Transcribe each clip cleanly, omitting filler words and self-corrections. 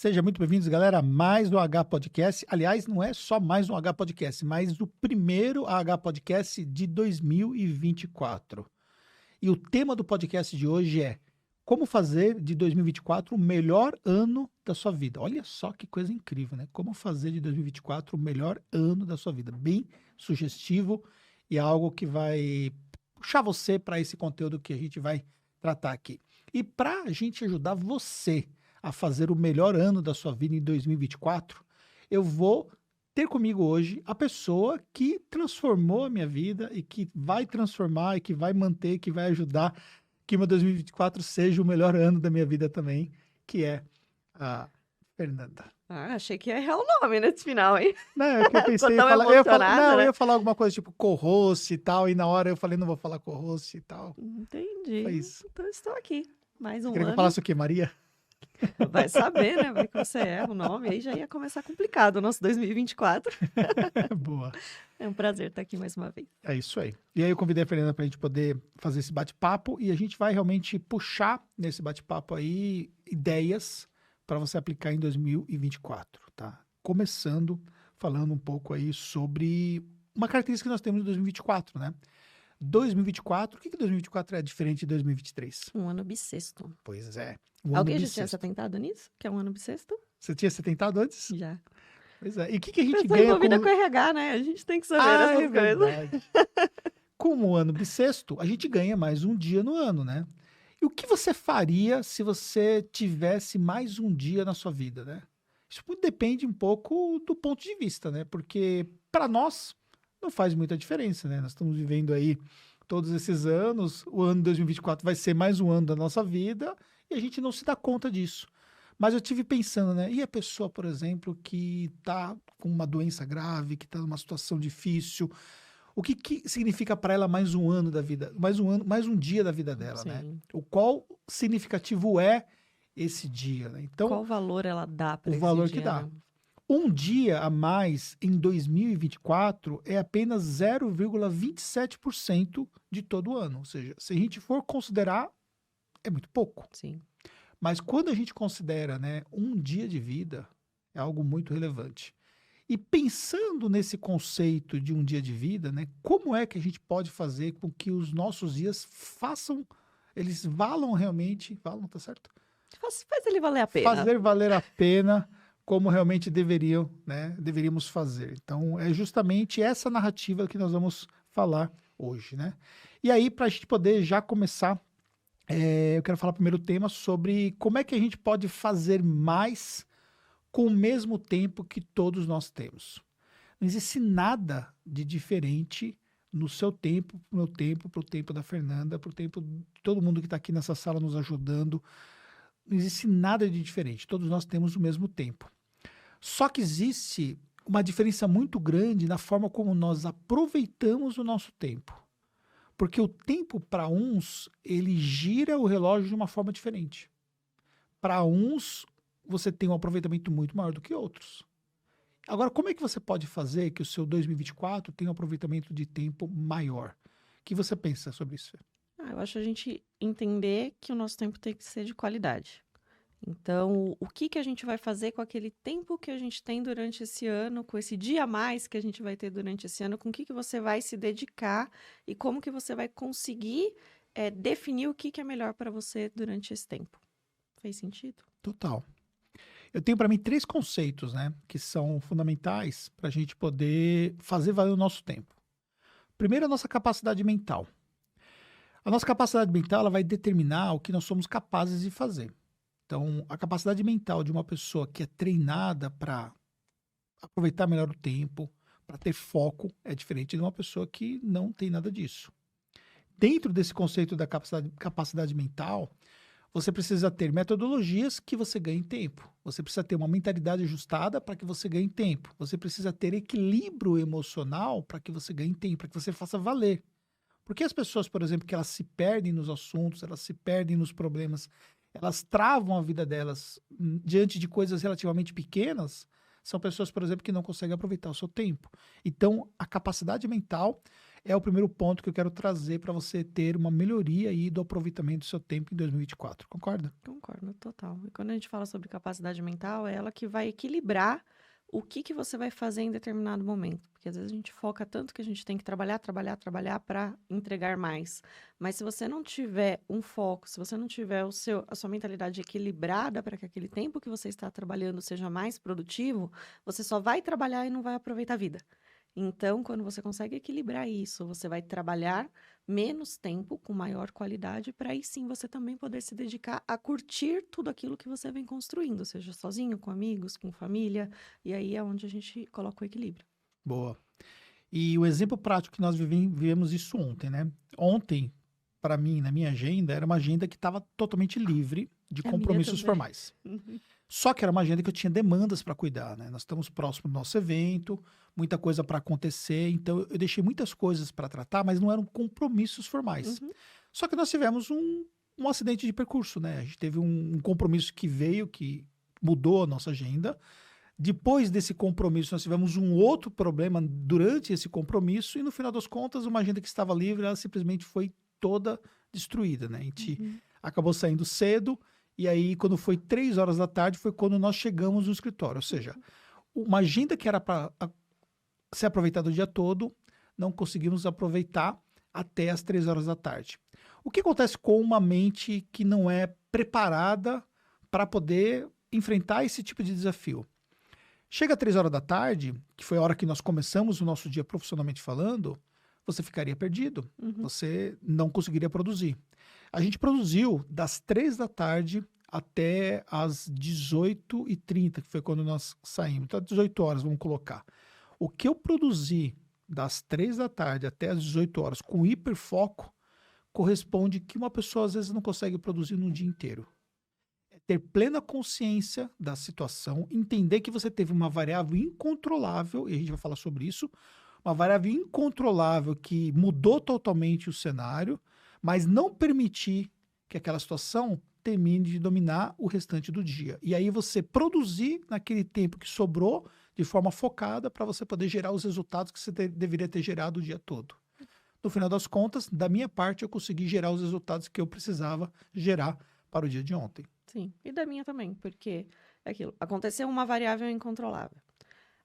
Sejam muito bem-vindos, galera, a mais um H Podcast. Aliás, não é só mais um H Podcast, mas o primeiro H Podcast de 2024. E o tema do podcast de hoje é como fazer de 2024 o melhor ano da sua vida. Olha só que coisa incrível, né? Como fazer de 2024 o melhor ano da sua vida. Bem sugestivo e algo que vai puxar você para esse conteúdo que a gente vai tratar aqui. E para a gente ajudar você a fazer o melhor ano da sua vida em 2024, eu vou ter comigo hoje a pessoa que transformou a minha vida e que vai transformar e que vai manter, que vai ajudar que meu 2024 seja o melhor ano da minha vida também, que é a Fernanda. Ah, achei que ia errar o nome nesse final, hein? Não, é que eu pensei, Ficou tão emocionada, eu né? ia falar alguma coisa tipo co-host e tal, e na hora eu falei, não vou falar co-host e tal. Entendi. Foi isso. Então estou aqui. Mais um Queria que eu ano. falasse o quê, Maria? Vai saber, né? Vai que você erra o nome. Aí já ia começar complicado o nosso 2024. Boa. É um prazer estar aqui mais uma vez. É isso aí. E aí eu convidei a Fernanda para a gente poder fazer esse bate-papo e a gente vai realmente puxar nesse bate-papo aí ideias para você aplicar em 2024, tá? Começando falando um pouco aí sobre uma característica que nós temos em 2024, né? 2024, o que 2024 é diferente de 2023? Um ano bissexto. Pois é. Um ano Alguém já tinha bissexto. se atentado nisso? Que é um ano bissexto? Você tinha se tentado antes? Já. Pois é. E o que a gente Pessoa ganha envolvida com... com RH, né? A gente tem que saber essas coisas. verdade. Como o ano bissexto, a gente ganha mais um dia no ano, né? E o que você faria se você tivesse mais um dia na sua vida, né? Isso depende um pouco do ponto de vista, né? Porque para nós não faz muita diferença, né? Nós estamos vivendo aí todos esses anos, o ano 2024 vai ser mais um ano da nossa vida e a gente não se dá conta disso. Mas eu tive pensando, né? E a pessoa, por exemplo, que está com uma doença grave, que está numa situação difícil, o que significa para ela mais um ano da vida, mais um dia da vida dela, né? Sim. O qual significativo é esse dia, né? Então, Qual valor ela dá para o esse valor dia, que dá. né? Um dia a mais em 2024 é apenas 0,27% de todo o ano. Ou seja, se a gente for considerar, é muito pouco. Sim. Mas quando a gente considera, né, um dia de vida, é algo muito relevante. E pensando nesse conceito de um dia de vida, né, como é que a gente pode fazer com que os nossos dias eles valam realmente, tá certo? Faz ele valer a pena. Fazer valer a pena como realmente deveríamos fazer. Então, é justamente essa narrativa que nós vamos falar hoje, né? E aí, para a gente poder já começar, eu quero falar primeiro o tema sobre como é que a gente pode fazer mais com o mesmo tempo que todos nós temos. Não existe nada de diferente no seu tempo, pro meu tempo, pro tempo da Fernanda, pro tempo de todo mundo que está aqui nessa sala nos ajudando. Não existe nada de diferente. Todos nós temos o mesmo tempo. Só que existe uma diferença muito grande na forma como nós aproveitamos o nosso tempo. Porque o tempo, para uns, ele gira o relógio de uma forma diferente. Para uns, você tem um aproveitamento muito maior do que outros. Agora, como é que você pode fazer que o seu 2024 tenha um aproveitamento de tempo maior? O que você pensa sobre isso? Eu acho a gente entender que o nosso tempo tem que ser de qualidade. Então, o que a gente vai fazer com aquele tempo que a gente tem durante esse ano, com esse dia a mais que a gente vai ter durante esse ano, com o que você vai se dedicar e como que você vai conseguir definir o que é melhor para você durante esse tempo. Fez sentido? Total. Eu tenho para mim 3 conceitos, né, que são fundamentais para a gente poder fazer valer o nosso tempo. Primeiro, a nossa capacidade mental. A nossa capacidade mental ela vai determinar o que nós somos capazes de fazer. Então, a capacidade mental de uma pessoa que é treinada para aproveitar melhor o tempo, para ter foco, é diferente de uma pessoa que não tem nada disso. Dentro desse conceito da capacidade mental, você precisa ter metodologias que você ganhe tempo. Você precisa ter uma mentalidade ajustada para que você ganhe tempo. Você precisa ter equilíbrio emocional para que você ganhe tempo, para que você faça valer. Porque as pessoas, por exemplo, que elas se perdem nos assuntos, elas se perdem nos problemas, elas travam a vida delas diante de coisas relativamente pequenas, são pessoas, por exemplo, que não conseguem aproveitar o seu tempo. Então, a capacidade mental é o primeiro ponto que eu quero trazer para você ter uma melhoria aí do aproveitamento do seu tempo em 2024. Concorda? Concordo, total. E quando a gente fala sobre capacidade mental, é ela que vai equilibrar o que você vai fazer em determinado momento. Porque às vezes a gente foca tanto que a gente tem que trabalhar, trabalhar, trabalhar para entregar mais. Mas se você não tiver um foco, se você não tiver a sua mentalidade equilibrada para que aquele tempo que você está trabalhando seja mais produtivo, você só vai trabalhar e não vai aproveitar a vida. Então, quando você consegue equilibrar isso, você vai trabalhar menos tempo com maior qualidade, para aí sim você também poder se dedicar a curtir tudo aquilo que você vem construindo, seja sozinho, com amigos, com família, e aí é onde a gente coloca o equilíbrio. Boa. E o exemplo prático que nós vivemos isso ontem, né? Ontem, para mim, na minha agenda, era uma agenda que estava totalmente livre de A minha compromissos também. formais. Só que era uma agenda que eu tinha demandas para cuidar, né? Nós estamos próximos do nosso evento, muita coisa para acontecer, então eu deixei muitas coisas para tratar, mas não eram compromissos formais. Uhum, Só que nós tivemos um acidente de percurso, né? A gente teve um compromisso que veio, que mudou a nossa agenda. Depois desse compromisso, nós tivemos um outro problema durante esse compromisso, e no final das contas, uma agenda que estava livre, ela simplesmente foi toda destruída, né? A gente uhum, acabou saindo cedo, e aí, quando foi 3 horas da tarde, foi quando nós chegamos no escritório. Ou seja, uma agenda que era para ser aproveitada o dia todo, não conseguimos aproveitar até as 3 horas da tarde. O que acontece com uma mente que não é preparada para poder enfrentar esse tipo de desafio? Chega 3 horas da tarde, que foi a hora que nós começamos o nosso dia profissionalmente falando, você ficaria perdido, uhum. você não conseguiria produzir. A gente produziu das 3 da tarde até as 18h30, que foi quando nós saímos. Então, 18 horas, vamos colocar. O que eu produzi das 3 da tarde até as 18 horas com hiperfoco corresponde que uma pessoa às vezes não consegue produzir num dia inteiro. É ter plena consciência da situação, entender que você teve uma variável incontrolável, e a gente vai falar sobre isso, uma variável incontrolável que mudou totalmente o cenário, mas não permitir que aquela situação termine de dominar o restante do dia. E aí você produzir naquele tempo que sobrou de forma focada para você poder gerar os resultados que você deveria ter gerado o dia todo. No final das contas, da minha parte, eu consegui gerar os resultados que eu precisava gerar para o dia de ontem. Sim, e da minha também, porque é aquilo, aconteceu uma variável incontrolável.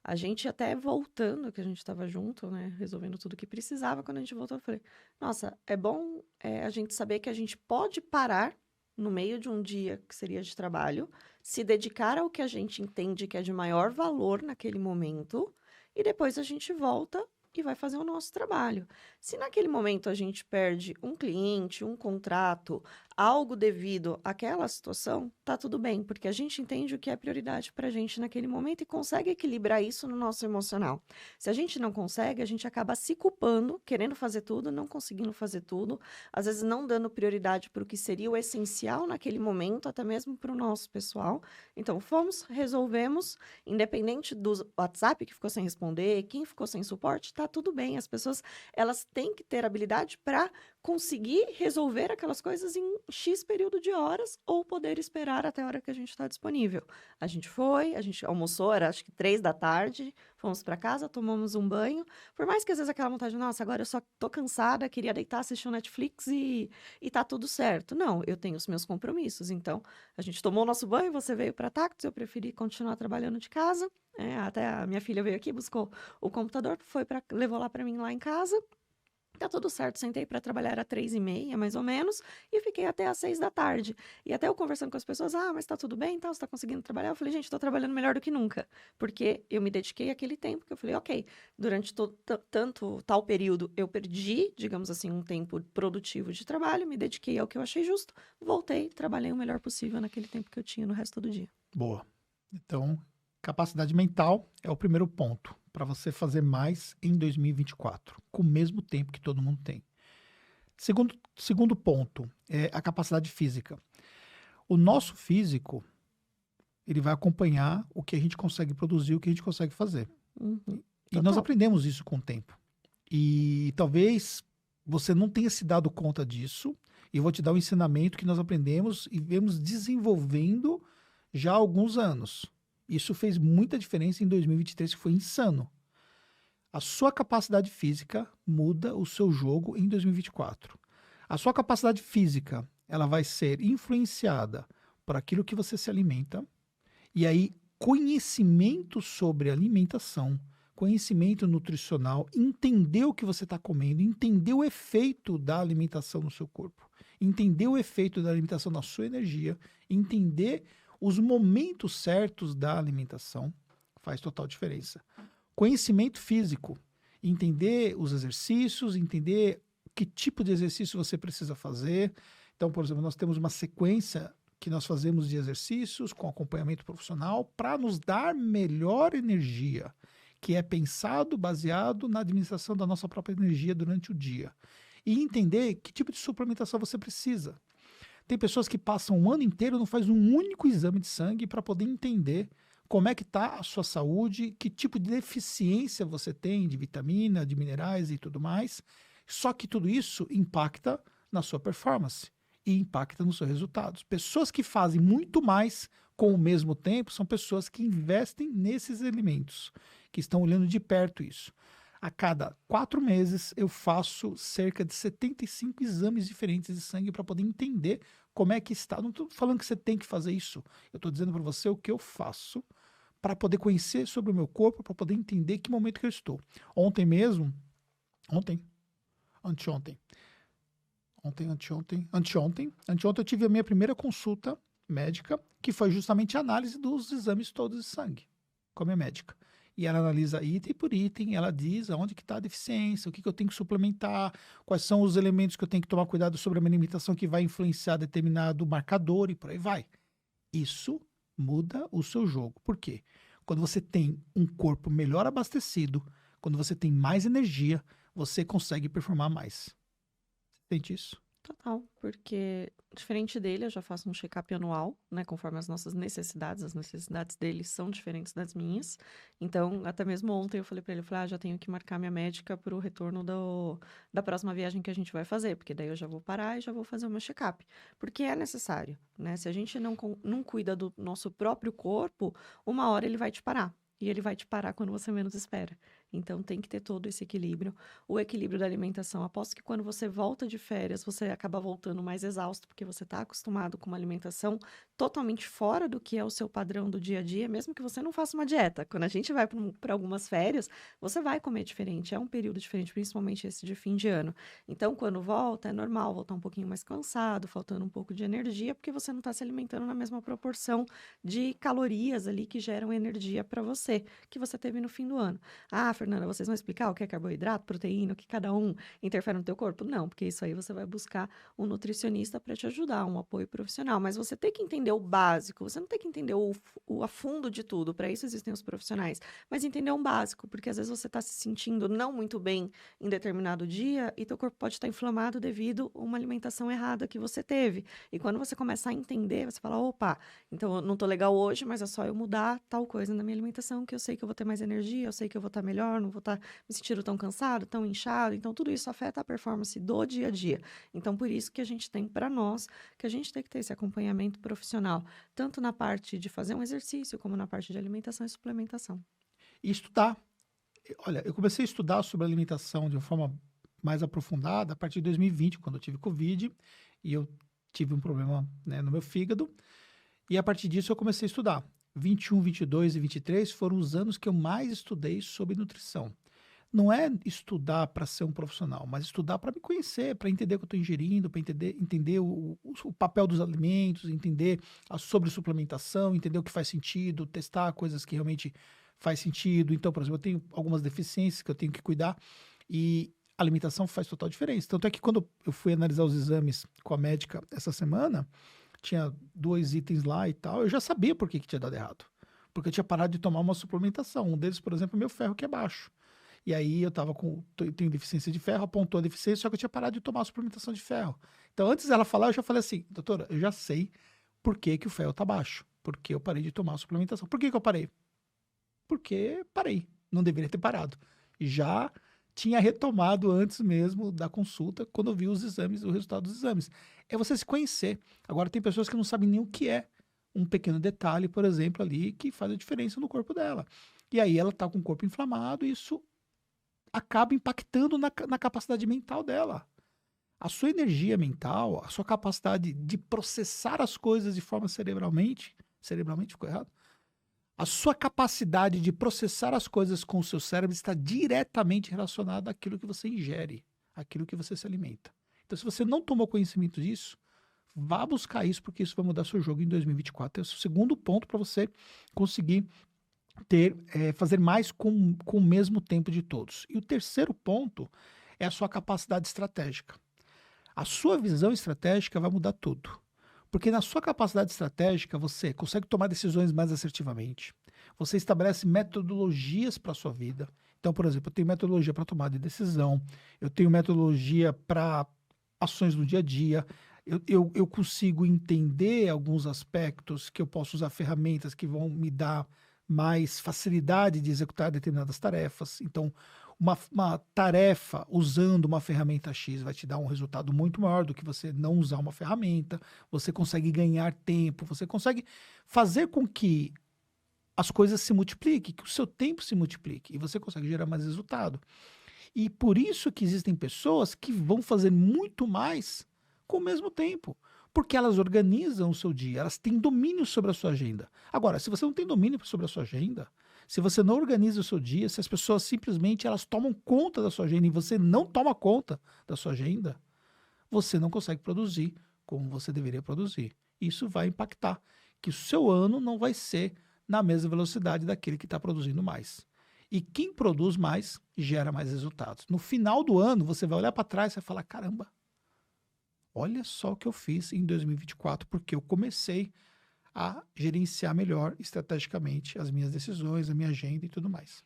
A gente até voltando, que a gente estava junto, né, resolvendo tudo que precisava, quando a gente voltou, eu falei, nossa, é bom a gente saber que a gente pode parar no meio de um dia que seria de trabalho, se dedicar ao que a gente entende que é de maior valor naquele momento, e depois a gente volta e vai fazer o nosso trabalho. Se naquele momento a gente perde um cliente, um contrato, algo devido àquela situação, tá tudo bem, porque a gente entende o que é prioridade para a gente naquele momento e consegue equilibrar isso no nosso emocional. Se a gente não consegue, a gente acaba se culpando, querendo fazer tudo, não conseguindo fazer tudo, às vezes não dando prioridade para o que seria o essencial naquele momento, até mesmo para o nosso pessoal. Então, resolvemos, independente do WhatsApp que ficou sem responder, quem ficou sem suporte, tá tudo bem. As pessoas, elas têm que ter habilidade para conseguir resolver aquelas coisas em X período de horas ou poder esperar até a hora que a gente está disponível. A gente almoçou, era acho que 3 da tarde, fomos para casa, tomamos um banho. Por mais que às vezes aquela vontade, nossa, agora eu só tô cansada, queria deitar, assistir um Netflix e tá tudo certo. Não, eu tenho os meus compromissos. Então, a gente tomou o nosso banho, você veio para Tactus, eu preferi continuar trabalhando de casa. Até a minha filha veio aqui, buscou o computador, levou lá para mim lá em casa. Tá tudo certo, sentei para trabalhar, era 3h30, mais ou menos, e fiquei até às 6 da tarde. E até eu conversando com as pessoas, mas tá tudo bem, tá? Você tá conseguindo trabalhar? Eu falei, gente, tô trabalhando melhor do que nunca, porque eu me dediquei àquele tempo que eu falei, ok, durante tal período eu perdi, digamos assim, um tempo produtivo de trabalho, me dediquei ao que eu achei justo, voltei, trabalhei o melhor possível naquele tempo que eu tinha no resto do dia. Boa. Então, capacidade mental é o primeiro ponto para você fazer mais em 2024, com o mesmo tempo que todo mundo tem. Segundo ponto é a capacidade física. O nosso físico, ele vai acompanhar o que a gente consegue produzir, o que a gente consegue fazer. Uhum. E nós aprendemos isso com o tempo. E talvez você não tenha se dado conta disso, e eu vou te dar um ensinamento que nós aprendemos e vemos desenvolvendo já há alguns anos. Isso fez muita diferença em 2023, que foi insano. A sua capacidade física muda o seu jogo em 2024. A sua capacidade física, ela vai ser influenciada por aquilo que você se alimenta, e aí conhecimento sobre alimentação, conhecimento nutricional, entender o que você está comendo, entender o efeito da alimentação no seu corpo, entender o efeito da alimentação na sua energia, entender os momentos certos da alimentação, faz total diferença. Conhecimento físico, entender os exercícios, entender que tipo de exercício você precisa fazer. Então, por exemplo, nós temos uma sequência que nós fazemos de exercícios com acompanhamento profissional para nos dar melhor energia, que é pensado, baseado na administração da nossa própria energia durante o dia. E entender que tipo de suplementação você precisa. Tem pessoas que passam um ano inteiro e não faz um único exame de sangue para poder entender como é que está a sua saúde, que tipo de deficiência você tem de vitamina, de minerais e tudo mais. Só que tudo isso impacta na sua performance e impacta nos seus resultados. Pessoas que fazem muito mais com o mesmo tempo são pessoas que investem nesses elementos, que estão olhando de perto isso. A cada 4 meses eu faço cerca de 75 exames diferentes de sangue para poder entender como é que está. Não estou falando que você tem que fazer isso. Eu estou dizendo para você o que eu faço para poder conhecer sobre o meu corpo, para poder entender que momento que eu estou. Ontem mesmo, anteontem eu tive a minha primeira consulta médica, que foi justamente a análise dos exames todos de sangue com a minha médica. E ela analisa item por item, ela diz aonde que está a deficiência, o que eu tenho que suplementar, quais são os elementos que eu tenho que tomar cuidado sobre a minha alimentação que vai influenciar determinado marcador e por aí vai. Isso muda o seu jogo. Por quê? Quando você tem um corpo melhor abastecido, quando você tem mais energia, você consegue performar mais. Sente isso? Total, porque diferente dele, eu já faço um check-up anual, né, conforme as nossas necessidades, as necessidades dele são diferentes das minhas. Então, até mesmo ontem eu falei para ele, já tenho que marcar minha médica para o retorno da próxima viagem que a gente vai fazer, porque daí eu já vou parar e já vou fazer o meu check-up. Porque é necessário, né? Se a gente não cuida do nosso próprio corpo, uma hora ele vai te parar. E ele vai te parar quando você menos espera. Então, tem que ter todo esse equilíbrio. O equilíbrio da alimentação. Aposto que quando você volta de férias, você acaba voltando mais exausto, porque você está acostumado com uma alimentação totalmente fora do que é o seu padrão do dia a dia, mesmo que você não faça uma dieta. Quando a gente vai para algumas férias, você vai comer diferente. É um período diferente, principalmente esse de fim de ano. Então, quando volta, é normal voltar um pouquinho mais cansado, faltando um pouco de energia, porque você não está se alimentando na mesma proporção de calorias ali que geram energia para você, que você teve no fim do ano. Ah, Fernanda, vocês vão explicar o que é carboidrato, proteína, o que cada um interfere no teu corpo? Não, porque isso aí você vai buscar um nutricionista para te ajudar, um apoio profissional. Mas você tem que entender o básico, você não tem que entender o a fundo de tudo, para isso existem os profissionais. Mas entender um básico, porque às vezes você está se sentindo não muito bem em determinado dia e teu corpo pode estar inflamado devido a uma alimentação errada que você teve. E quando você começar a entender, você fala, opa, então eu não tô legal hoje, mas é só eu mudar tal coisa na minha alimentação, que eu sei que eu vou ter mais energia, eu sei que eu vou estar melhor, não vou estar me sentindo tão cansado, tão inchado. Então, tudo isso afeta a performance do dia a dia. Então, por isso que a gente tem para nós, que a gente tem que ter esse acompanhamento profissional, tanto na parte de fazer um exercício, como na parte de alimentação e suplementação. E estudar. Olha, eu comecei a estudar sobre alimentação de uma forma mais aprofundada a partir de 2020, quando eu tive Covid, e eu tive um problema, né, no meu fígado, e a partir disso eu comecei a estudar. 21, 22 e 23 foram os anos que eu mais estudei sobre nutrição. Não é estudar para ser um profissional, mas estudar para me conhecer, para entender o que eu estou ingerindo, para entender o papel dos alimentos, entender sobre suplementação, entender o que faz sentido, testar coisas que realmente faz sentido. Então, por exemplo, eu tenho algumas deficiências que eu tenho que cuidar e a alimentação faz total diferença. Tanto é que quando eu fui analisar os exames com a médica essa semana, tinha 2 itens lá e tal, eu já sabia por que tinha dado errado. Porque eu tinha parado de tomar uma suplementação. Um deles, por exemplo, é meu ferro que é baixo. E aí eu tenho deficiência de ferro, apontou a deficiência, só que eu tinha parado de tomar a suplementação de ferro. Então, antes dela falar, eu já falei assim, doutora, eu já sei por que o ferro tá baixo. Porque eu parei de tomar a suplementação. Por que eu parei? Porque parei. Não deveria ter parado. Já tinha retomado antes mesmo da consulta, quando eu vi os exames, o resultado dos exames. É você se conhecer. Agora, tem pessoas que não sabem nem o que é um pequeno detalhe, por exemplo, ali, que faz a diferença no corpo dela. E aí ela tá com o corpo inflamado e isso acaba impactando na capacidade mental dela. A sua energia mental, a sua capacidade de processar as coisas de forma cerebralmente ficou errado? A sua capacidade de processar as coisas com o seu cérebro está diretamente relacionada àquilo que você ingere, àquilo que você se alimenta. Então, se você não tomou conhecimento disso, vá buscar isso, porque isso vai mudar seu jogo em 2024. Esse é o segundo ponto para você conseguir fazer mais com o mesmo tempo de todos. E o terceiro ponto é a sua capacidade estratégica. A sua visão estratégica vai mudar tudo. Porque na sua capacidade estratégica, você consegue tomar decisões mais assertivamente. Você estabelece metodologias para a sua vida. Então, por exemplo, eu tenho metodologia para tomada de decisão, eu tenho metodologia para ações no dia a dia, eu consigo entender alguns aspectos que eu posso usar ferramentas que vão me dar mais facilidade de executar determinadas tarefas. Então, uma tarefa usando uma ferramenta X vai te dar um resultado muito maior do que você não usar uma ferramenta. Você consegue ganhar tempo, você consegue fazer com que as coisas se multipliquem, que o seu tempo se multiplique e você consegue gerar mais resultado. E por isso que existem pessoas que vão fazer muito mais com o mesmo tempo, porque elas organizam o seu dia, elas têm domínio sobre a sua agenda. Agora, se você não tem domínio sobre a sua agenda, se você não organiza o seu dia, se as pessoas simplesmente elas tomam conta da sua agenda e você não toma conta da sua agenda, você não consegue produzir como você deveria produzir. Isso vai impactar que o seu ano não vai ser na mesma velocidade daquele que está produzindo mais. E quem produz mais, gera mais resultados. No final do ano, você vai olhar para trás e vai falar, caramba, olha só o que eu fiz em 2024, porque eu comecei a gerenciar melhor estrategicamente as minhas decisões, a minha agenda e tudo mais.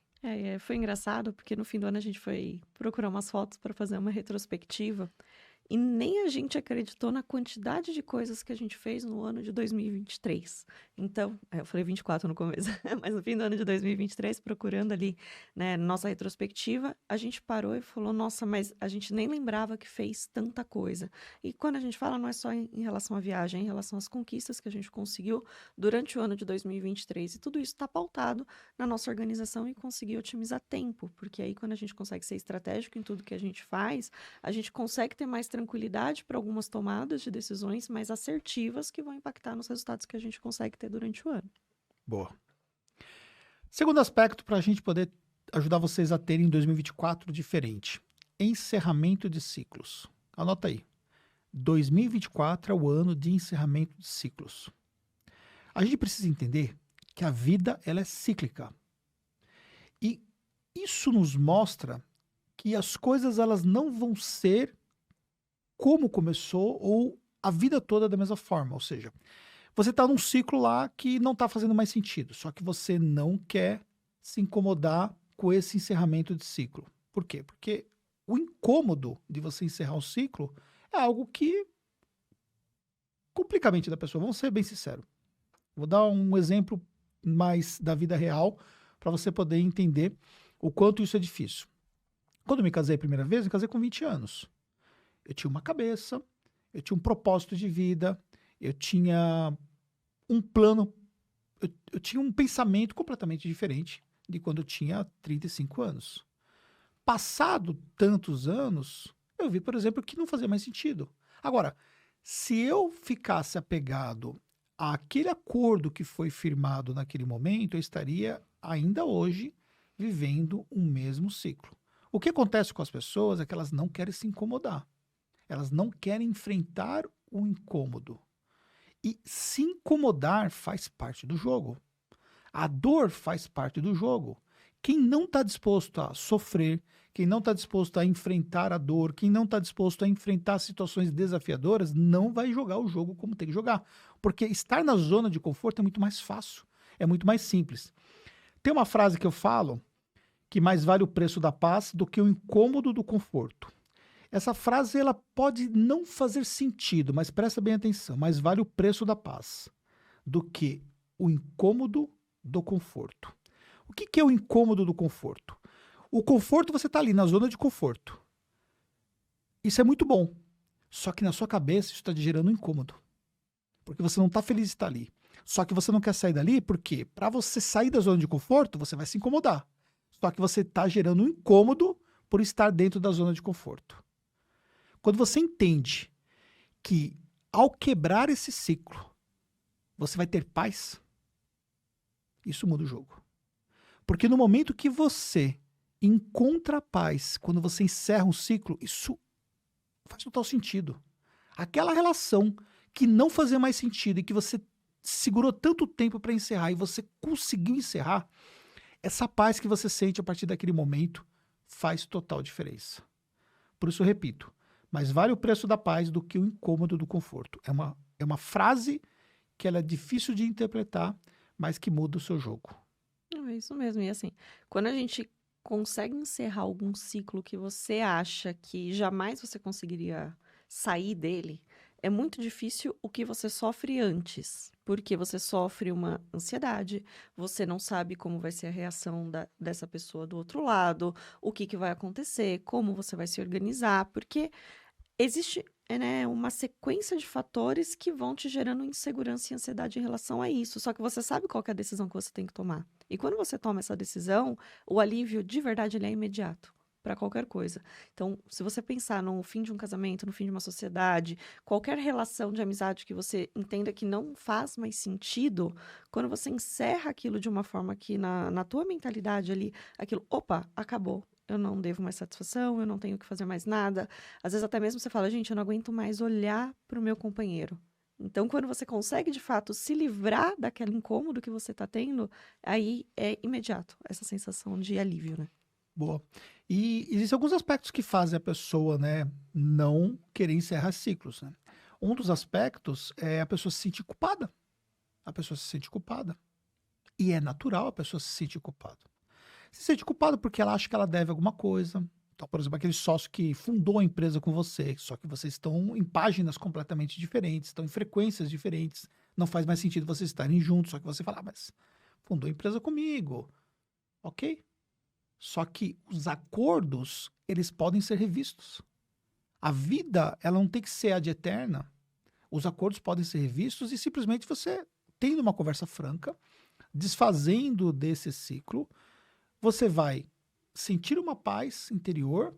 Foi engraçado, porque no fim do ano a gente foi procurar umas fotos para fazer uma retrospectiva. E nem a gente acreditou na quantidade de coisas que a gente fez no ano de 2023. Então, eu falei 24 no começo, mas no fim do ano de 2023, procurando ali, né, nossa retrospectiva, a gente parou e falou, nossa, mas a gente nem lembrava que fez tanta coisa. E quando a gente fala, não é só em relação à viagem, é em relação às conquistas que a gente conseguiu durante o ano de 2023. E tudo isso está pautado na nossa organização e conseguir otimizar tempo, porque aí quando a gente consegue ser estratégico em tudo que a gente faz, a gente consegue ter mais tranquilidade para algumas tomadas de decisões mais assertivas que vão impactar nos resultados que a gente consegue ter durante o ano. Boa. Segundo aspecto para a gente poder ajudar vocês a terem em 2024 diferente. Encerramento de ciclos. Anota aí. 2024 é o ano de encerramento de ciclos. A gente precisa entender que a vida ela é cíclica. E isso nos mostra que as coisas elas não vão ser como começou ou a vida toda da mesma forma. Ou seja, você está num ciclo lá que não está fazendo mais sentido, só que você não quer se incomodar com esse encerramento de ciclo. Por quê? Porque o incômodo de você encerrar o ciclo é algo que complica a mente da pessoa. Vamos ser bem sinceros. Vou dar um exemplo mais da vida real para você poder entender o quanto isso é difícil. Quando eu me casei a primeira vez, eu me casei com 20 anos. Eu tinha uma cabeça, eu tinha um propósito de vida, eu tinha um plano, eu tinha um pensamento completamente diferente de quando eu tinha 35 anos. Passado tantos anos, eu vi, por exemplo, que não fazia mais sentido. Agora, se eu ficasse apegado àquele acordo que foi firmado naquele momento, eu estaria ainda hoje vivendo o mesmo ciclo. O que acontece com as pessoas é que elas não querem se incomodar. Elas não querem enfrentar o incômodo. E se incomodar faz parte do jogo. A dor faz parte do jogo. Quem não está disposto a sofrer, quem não está disposto a enfrentar a dor, quem não está disposto a enfrentar situações desafiadoras, não vai jogar o jogo como tem que jogar. Porque estar na zona de conforto é muito mais fácil, é muito mais simples. Tem uma frase que eu falo, que mais vale o preço da paz do que o incômodo do conforto. Essa frase ela pode não fazer sentido, mas presta bem atenção. Mais vale o preço da paz do que o incômodo do conforto. O que é o incômodo do conforto? O conforto, você está ali na zona de conforto. Isso é muito bom. Só que na sua cabeça isso está te gerando um incômodo. Porque você não está feliz de estar ali. Só que você não quer sair dali porque para você sair da zona de conforto, você vai se incomodar. Só que você está gerando um incômodo por estar dentro da zona de conforto. Quando você entende que ao quebrar esse ciclo, você vai ter paz, isso muda o jogo. Porque no momento que você encontra paz, quando você encerra um ciclo, isso faz total sentido. Aquela relação que não fazia mais sentido e que você segurou tanto tempo para encerrar e você conseguiu encerrar, essa paz que você sente a partir daquele momento faz total diferença. Por isso eu repito, mais vale o preço da paz do que o incômodo do conforto. É uma frase que ela é difícil de interpretar, mas que muda o seu jogo. É isso mesmo. E assim, quando a gente consegue encerrar algum ciclo que você acha que jamais você conseguiria sair dele, é muito difícil o que você sofre antes. Porque você sofre uma ansiedade, você não sabe como vai ser a reação dessa pessoa do outro lado, o que vai acontecer, como você vai se organizar, porque existe, né, uma sequência de fatores que vão te gerando insegurança e ansiedade em relação a isso. Só que você sabe qual que é a decisão que você tem que tomar. E quando você toma essa decisão, o alívio de verdade ele é imediato para qualquer coisa. Então, se você pensar no fim de um casamento, no fim de uma sociedade, qualquer relação de amizade que você entenda que não faz mais sentido, quando você encerra aquilo de uma forma que na tua mentalidade ali, aquilo, opa, acabou. Eu não devo mais satisfação, eu não tenho que fazer mais nada. Às vezes até mesmo você fala, gente, eu não aguento mais olhar para o meu companheiro. Então, quando você consegue, de fato, se livrar daquele incômodo que você está tendo, aí é imediato essa sensação de alívio, né? Boa. E existem alguns aspectos que fazem a pessoa, né, não querer encerrar ciclos, né? Um dos aspectos é a pessoa se sentir culpada. A pessoa se sente culpada. E é natural a pessoa se sentir culpada. Se sente culpada porque ela acha que ela deve alguma coisa. Então, por exemplo, aquele sócio que fundou a empresa com você, só que vocês estão em páginas completamente diferentes, estão em frequências diferentes. Não faz mais sentido vocês estarem juntos, só que você fala, mas fundou a empresa comigo. Ok? Só que os acordos, eles podem ser revistos. A vida, ela não tem que ser ad eterna. Os acordos podem ser revistos e simplesmente você, tendo uma conversa franca, desfazendo desse ciclo, você vai sentir uma paz interior.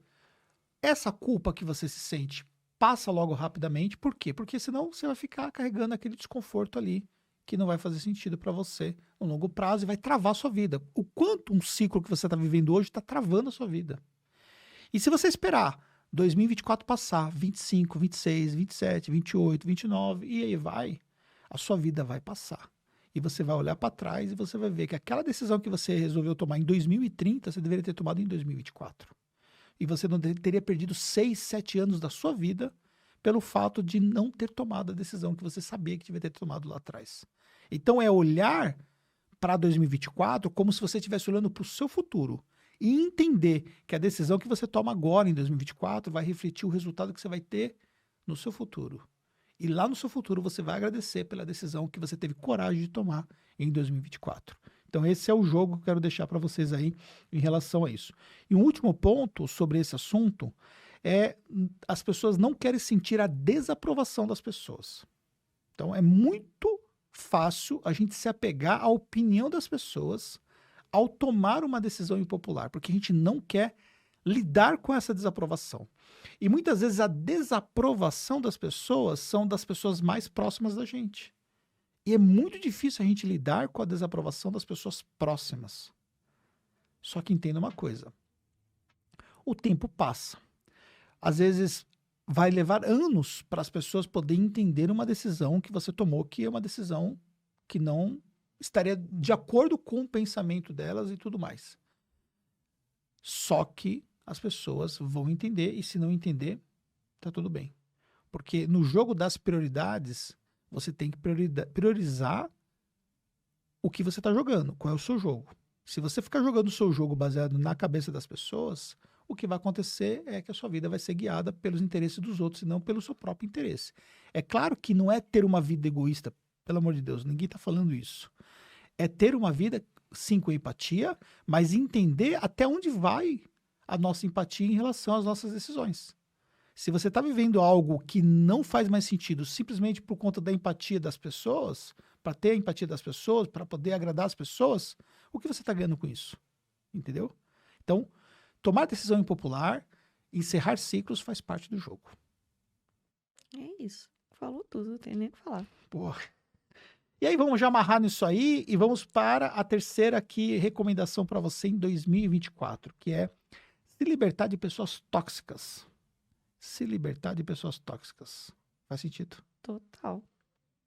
Essa culpa que você se sente passa logo rapidamente. Por quê? Porque senão você vai ficar carregando aquele desconforto ali que não vai fazer sentido para você no longo prazo e vai travar a sua vida. O quanto um ciclo que você está vivendo hoje está travando a sua vida. E se você esperar 2024 passar, 25, 26, 27, 28, 29, e aí vai, a sua vida vai passar. E você vai olhar para trás e você vai ver que aquela decisão que você resolveu tomar em 2030, você deveria ter tomado em 2024. E você não teria perdido 6, 7 anos da sua vida pelo fato de não ter tomado a decisão que você sabia que devia ter tomado lá atrás. Então é olhar para 2024 como se você estivesse olhando para o seu futuro e entender que a decisão que você toma agora em 2024 vai refletir o resultado que você vai ter no seu futuro. E lá no seu futuro você vai agradecer pela decisão que você teve coragem de tomar em 2024. Então esse é o jogo que eu quero deixar para vocês aí em relação a isso. E um último ponto sobre esse assunto é as pessoas não querem sentir a desaprovação das pessoas. Então é muito fácil a gente se apegar à opinião das pessoas ao tomar uma decisão impopular, porque a gente não quer lidar com essa desaprovação. E muitas vezes a desaprovação das pessoas são das pessoas mais próximas da gente. E é muito difícil a gente lidar com a desaprovação das pessoas próximas. Só que entenda uma coisa. O tempo passa. Às vezes vai levar anos para as pessoas poderem entender uma decisão que você tomou, que é uma decisão que não estaria de acordo com o pensamento delas e tudo mais. Só que as pessoas vão entender, e se não entender, tá tudo bem. Porque no jogo das prioridades, você tem que priorizar o que você está jogando, qual é o seu jogo. Se você ficar jogando o seu jogo baseado na cabeça das pessoas, o que vai acontecer é que a sua vida vai ser guiada pelos interesses dos outros e não pelo seu próprio interesse. É claro que não é ter uma vida egoísta, pelo amor de Deus, ninguém está falando isso. É ter uma vida, sim, com empatia, mas entender até onde vai a nossa empatia em relação às nossas decisões. Se você está vivendo algo que não faz mais sentido simplesmente por conta da empatia das pessoas, para ter a empatia das pessoas, para poder agradar as pessoas, o que você está ganhando com isso? Entendeu? Então, tomar decisão impopular, encerrar ciclos faz parte do jogo. É isso. Falou tudo, não tem nem o que falar. Pô. E aí vamos já amarrar nisso aí e vamos para a terceira aqui recomendação para você em 2024, que é se libertar de pessoas tóxicas. Se libertar de pessoas tóxicas. Faz sentido? Total.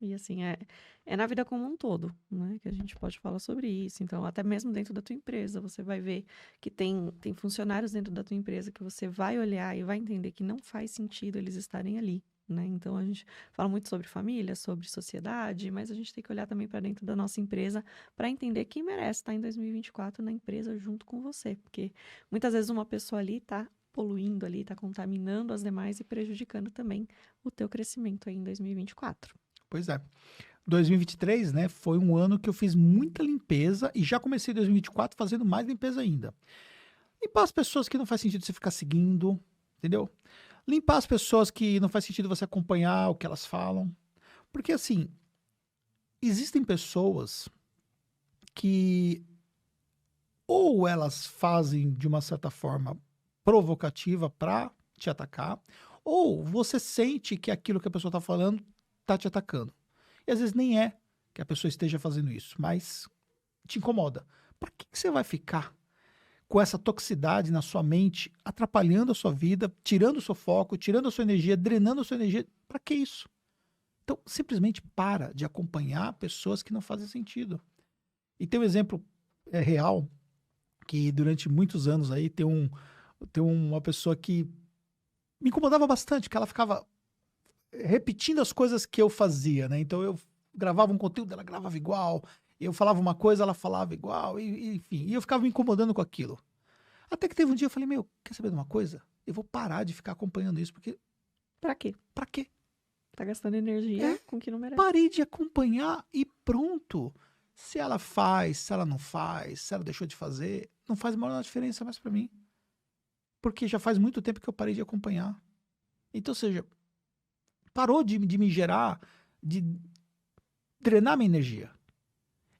E assim, é na vida como um todo, né? Que a gente pode falar sobre isso. Então, até mesmo dentro da tua empresa, você vai ver que tem funcionários dentro da tua empresa que você vai olhar e vai entender que não faz sentido eles estarem ali, né? Então, a gente fala muito sobre família, sobre sociedade, mas a gente tem que olhar também para dentro da nossa empresa para entender quem merece estar em 2024 na empresa junto com você. Porque muitas vezes uma pessoa ali está poluindo ali, está contaminando as demais e prejudicando também o teu crescimento aí em 2024. Pois é. 2023, né, foi um ano que eu fiz muita limpeza e já comecei 2024 fazendo mais limpeza ainda. Limpar as pessoas que não faz sentido você ficar seguindo, entendeu? Limpar as pessoas que não faz sentido você acompanhar o que elas falam. Porque, assim, existem pessoas que ou elas fazem de uma certa forma provocativa para te atacar, ou você sente que aquilo que a pessoa está falando está te atacando. E às vezes nem é que a pessoa esteja fazendo isso, mas te incomoda. Para que você vai ficar com essa toxicidade na sua mente, atrapalhando a sua vida, tirando o seu foco, tirando a sua energia, drenando a sua energia? Para que isso? Então, simplesmente para de acompanhar pessoas que não fazem sentido. E tem um exemplo real, que durante muitos anos aí tem uma pessoa que me incomodava bastante, que ela ficava repetindo as coisas que eu fazia, né? Então eu gravava um conteúdo, ela gravava igual, eu falava uma coisa, ela falava igual, enfim, e eu ficava me incomodando com aquilo. Até que teve um dia eu falei, meu, quer saber de uma coisa? Eu vou parar de ficar acompanhando isso, porque Pra quê? pra quê? Tá gastando energia com o que não merece. Parei de acompanhar e pronto. Se ela faz, se ela não faz, se ela deixou de fazer, não faz a menor diferença mais pra mim. Porque já faz muito tempo que eu parei de acompanhar. Então, ou seja, parou de me gerar, de drenar minha energia.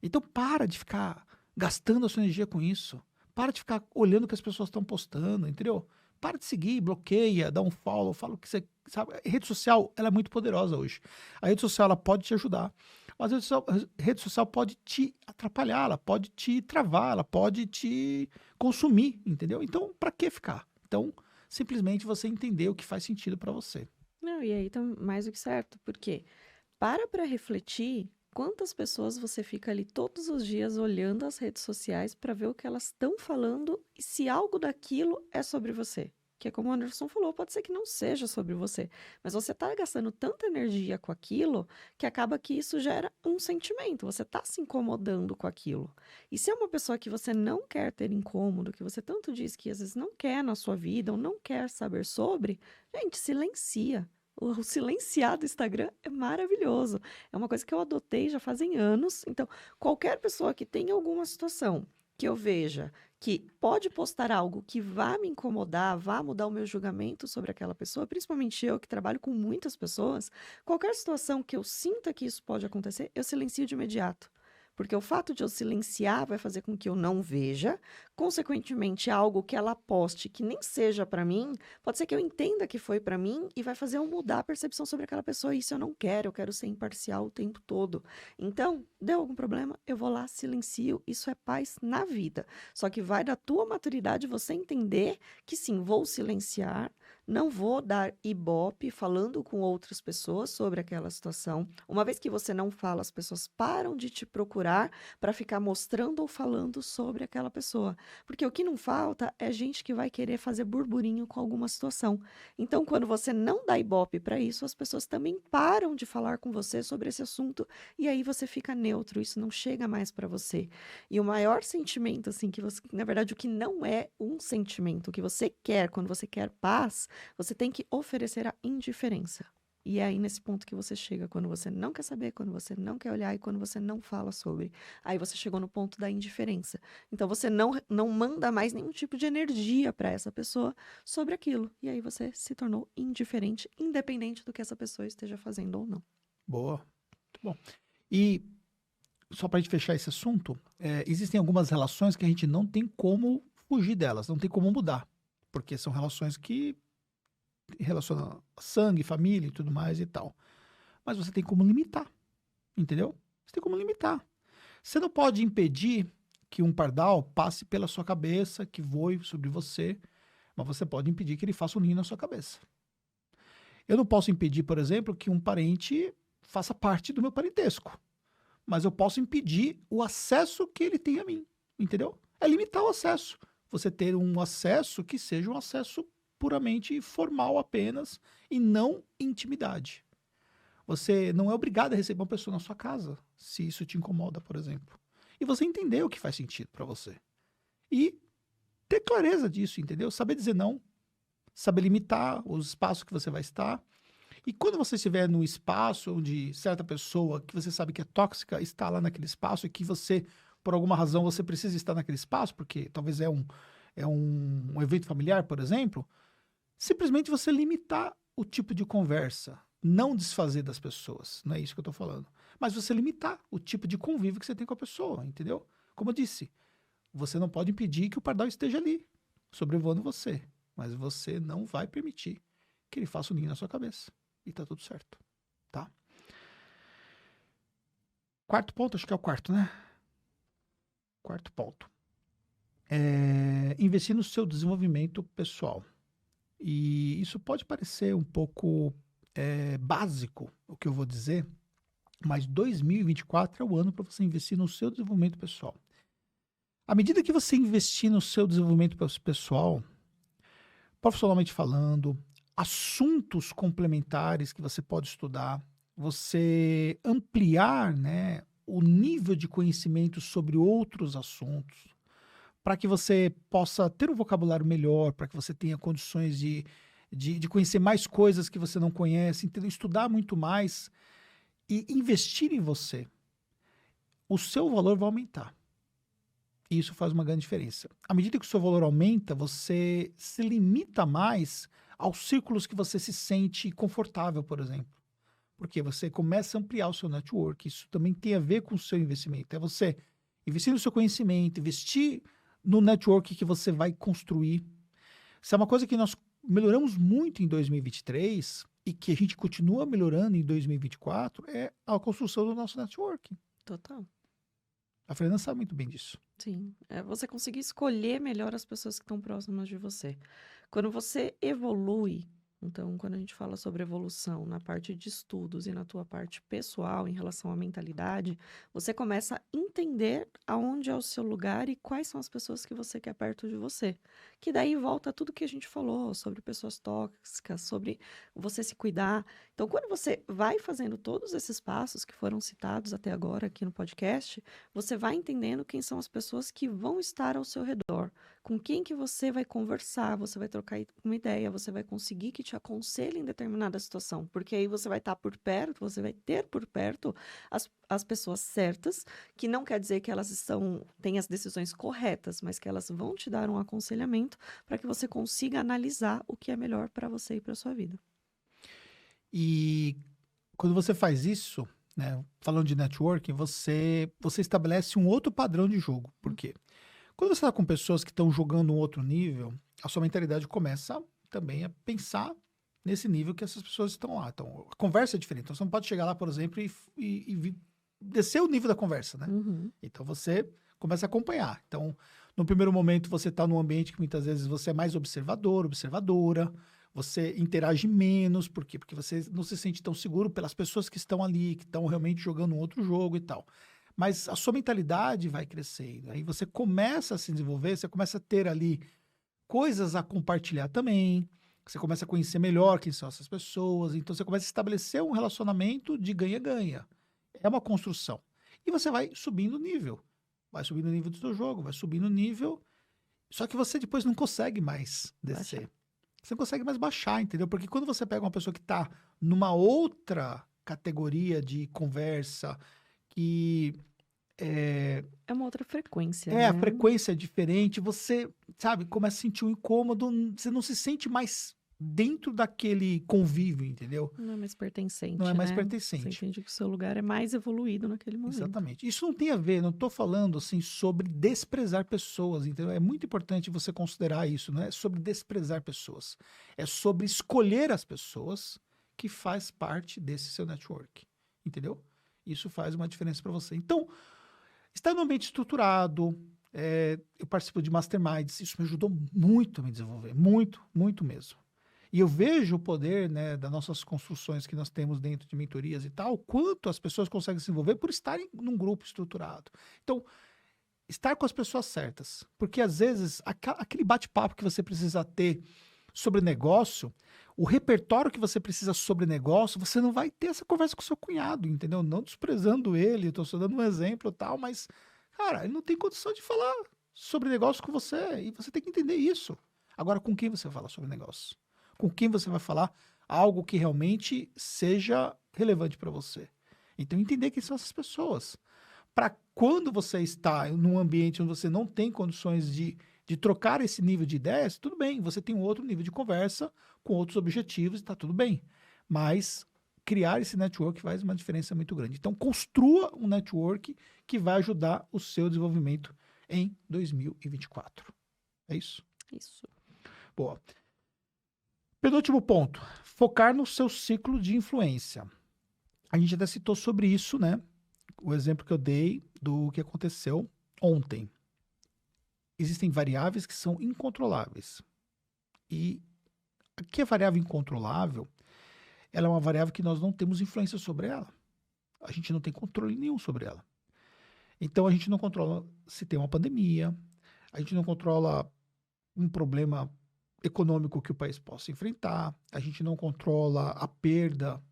Então para de ficar gastando a sua energia com isso. Para de ficar olhando o que as pessoas estão postando, entendeu? Para de seguir, bloqueia, dá um follow, fala o que você sabe. A rede social, ela é muito poderosa hoje. A rede social, ela pode te ajudar. Mas a rede social pode te atrapalhar, ela pode te travar, ela pode te consumir, entendeu? Então, para que ficar? Então, simplesmente você entender o que faz sentido para você. Não, e aí tá mais do que certo, porque para refletir quantas pessoas você fica ali todos os dias olhando as redes sociais para ver o que elas estão falando e se algo daquilo é sobre você. Que é como o Anderson falou, pode ser que não seja sobre você, mas você está gastando tanta energia com aquilo que acaba que isso gera um sentimento, você está se incomodando com aquilo. E se é uma pessoa que você não quer ter incômodo, que você tanto diz que às vezes não quer na sua vida ou não quer saber sobre, gente, silencia. O silenciar do Instagram é maravilhoso. É uma coisa que eu adotei já fazem anos. Então, qualquer pessoa que tenha alguma situação que eu veja que pode postar algo que vá me incomodar, vá mudar o meu julgamento sobre aquela pessoa, principalmente eu que trabalho com muitas pessoas, qualquer situação que eu sinta que isso pode acontecer, eu silencio de imediato. Porque o fato de eu silenciar vai fazer com que eu não veja, consequentemente, algo que ela poste que nem seja para mim, pode ser que eu entenda que foi para mim e vai fazer eu mudar a percepção sobre aquela pessoa. E isso eu não quero, eu quero ser imparcial o tempo todo. Então, deu algum problema, eu vou lá, silencio, isso é paz na vida. Só que vai da tua maturidade você entender que sim, vou silenciar, não vou dar ibope falando com outras pessoas sobre aquela situação. Uma vez que você não fala, as pessoas param de te procurar para ficar mostrando ou falando sobre aquela pessoa. Porque o que não falta é gente que vai querer fazer burburinho com alguma situação. Então, quando você não dá ibope para isso, as pessoas também param de falar com você sobre esse assunto e aí você fica neutro, isso não chega mais para você. E o maior sentimento, assim, que você, na verdade, o que não é um sentimento, o que você quer quando você quer paz, você tem que oferecer a indiferença. E é aí nesse ponto que você chega, quando você não quer saber, quando você não quer olhar e quando você não fala sobre. Aí você chegou no ponto da indiferença. Então você não manda mais nenhum tipo de energia para essa pessoa sobre aquilo. E aí você se tornou indiferente, independente do que essa pessoa esteja fazendo ou não. Boa. Muito bom. E só para a gente fechar esse assunto, existem algumas relações que a gente não tem como fugir delas, não tem como mudar. Porque são relações que relacionam sangue, família e tudo mais e tal. Mas você tem como limitar, entendeu? Você tem como limitar. Você não pode impedir que um pardal passe pela sua cabeça, que voe sobre você, mas você pode impedir que ele faça um ninho na sua cabeça. Eu não posso impedir, por exemplo, que um parente faça parte do meu parentesco, mas eu posso impedir o acesso que ele tem a mim, entendeu? É limitar o acesso. Você ter um acesso que seja um acesso puramente formal apenas e não intimidade. Você não é obrigado a receber uma pessoa na sua casa, se isso te incomoda, por exemplo. E você entender o que faz sentido para você. E ter clareza disso, entendeu? Saber dizer não, saber limitar os espaços que você vai estar. E quando você estiver num espaço onde certa pessoa que você sabe que é tóxica está lá naquele espaço e que você, por alguma razão, você precisa estar naquele espaço, porque talvez é um evento familiar, por exemplo, simplesmente você limitar o tipo de conversa, não desfazer das pessoas, não é isso que eu estou falando, mas você limitar o tipo de convívio que você tem com a pessoa, entendeu? Como eu disse, você não pode impedir que o pardal esteja ali, sobrevoando você, mas você não vai permitir que ele faça um ninho na sua cabeça. E tá tudo certo, tá? Quarto ponto, acho que é o quarto, né? Quarto ponto. Investir no seu desenvolvimento pessoal. E isso pode parecer um pouco básico, o que eu vou dizer, mas 2024 é o ano para você investir no seu desenvolvimento pessoal. À medida que você investir no seu desenvolvimento pessoal, profissionalmente falando, assuntos complementares que você pode estudar, você ampliar, né, o nível de conhecimento sobre outros assuntos, para que você possa ter um vocabulário melhor, para que você tenha condições de conhecer mais coisas que você não conhece, entendeu? Estudar muito mais e investir em você. O seu valor vai aumentar. E isso faz uma grande diferença. À medida que o seu valor aumenta, você se limita mais aos círculos que você se sente confortável, por exemplo. Porque você começa a ampliar o seu network. Isso também tem a ver com o seu investimento. É você investir no seu conhecimento, investir no network que você vai construir. Isso é uma coisa que nós melhoramos muito em 2023 e que a gente continua melhorando em 2024, é a construção do nosso network. Total. A Fernanda sabe muito bem disso. Sim, é você conseguir escolher melhor as pessoas que estão próximas de você. Quando você evolui, então, quando a gente fala sobre evolução na parte de estudos e na tua parte pessoal em relação à mentalidade, você começa a entender aonde é o seu lugar e quais são as pessoas que você quer perto de você. Que daí volta tudo que a gente falou sobre pessoas tóxicas, sobre você se cuidar. Então, quando você vai fazendo todos esses passos que foram citados até agora aqui no podcast, você vai entendendo quem são as pessoas que vão estar ao seu redor, com quem que você vai conversar, você vai trocar uma ideia, você vai conseguir que te aconselhe em determinada situação, porque aí você vai estar por perto, você vai ter por perto as pessoas certas, que não quer dizer que elas têm as decisões corretas, mas que elas vão te dar um aconselhamento para que você consiga analisar o que é melhor para você e para sua vida. E quando você faz isso, né, falando de networking, você estabelece um outro padrão de jogo. Por quê? Quando você está com pessoas que estão jogando um outro nível, a sua mentalidade começa também a pensar nesse nível que essas pessoas estão lá. Então, a conversa é diferente. Então, você não pode chegar lá, por exemplo, e descer o nível da conversa, né? Uhum. Então, você começa a acompanhar. Então, no primeiro momento, você está num ambiente que muitas vezes você é mais observador, observadora, você interage menos. Por quê? Porque você não se sente tão seguro pelas pessoas que estão ali, que estão realmente jogando um outro jogo e tal. Mas a sua mentalidade vai crescendo. Aí você começa a se desenvolver, você começa a ter ali coisas a compartilhar também. Você começa a conhecer melhor quem são essas pessoas. Então você começa a estabelecer um relacionamento de ganha-ganha. É uma construção. E você vai subindo o nível. Vai subindo o nível do seu jogo, vai subindo o nível. Só que você depois não consegue mais descer. Baixar. Você não consegue mais baixar, entendeu? Porque quando você pega uma pessoa que está numa outra categoria de conversa, que É uma outra frequência, a né? frequência é diferente, você, sabe, começa a sentir um incômodo, você não se sente mais dentro daquele convívio, entendeu? Não é mais pertencente, Não é mais né? Você pertencente. entende que o seu lugar é mais evoluído naquele momento. Exatamente. Isso não tem a ver, não estou falando assim sobre desprezar pessoas, entendeu? É muito importante você considerar isso, não é sobre desprezar pessoas. É sobre escolher as pessoas que faz parte desse seu network, entendeu? Isso faz uma diferença para você. Então, estar no ambiente estruturado, eu participo de masterminds, isso me ajudou muito a me desenvolver, muito, muito mesmo. E eu vejo o poder, né, das nossas construções que nós temos dentro de mentorias e tal, quanto as pessoas conseguem se envolver por estarem num grupo estruturado. Então, estar com as pessoas certas. Porque, às vezes, aquele bate-papo que você precisa ter sobre negócio, o repertório que você precisa sobre negócio, você não vai ter essa conversa com o seu cunhado, entendeu? Não desprezando ele, estou só dando um exemplo e tal, mas, cara, ele não tem condição de falar sobre negócio com você, e você tem que entender isso. Agora, com quem você vai falar sobre negócio? Com quem você vai falar algo que realmente seja relevante para você. Então, entender quem são essas pessoas. Para quando você está num ambiente onde você não tem condições de trocar esse nível de ideias, tudo bem, você tem um outro nível de conversa com outros objetivos e está tudo bem. Mas criar esse network faz uma diferença muito grande. Então, construa um network que vai ajudar o seu desenvolvimento em 2024. É isso? Isso. Boa. Penúltimo ponto, focar no seu ciclo de influência. A gente até citou sobre isso, né? O exemplo que eu dei do que aconteceu ontem. Existem variáveis que são incontroláveis. E o que é variável incontrolável? Ela é uma variável que nós não temos influência sobre ela. A gente não tem controle nenhum sobre ela. Então, a gente não controla se tem uma pandemia, a gente não controla um problema econômico que o país possa enfrentar, a gente não controla a perda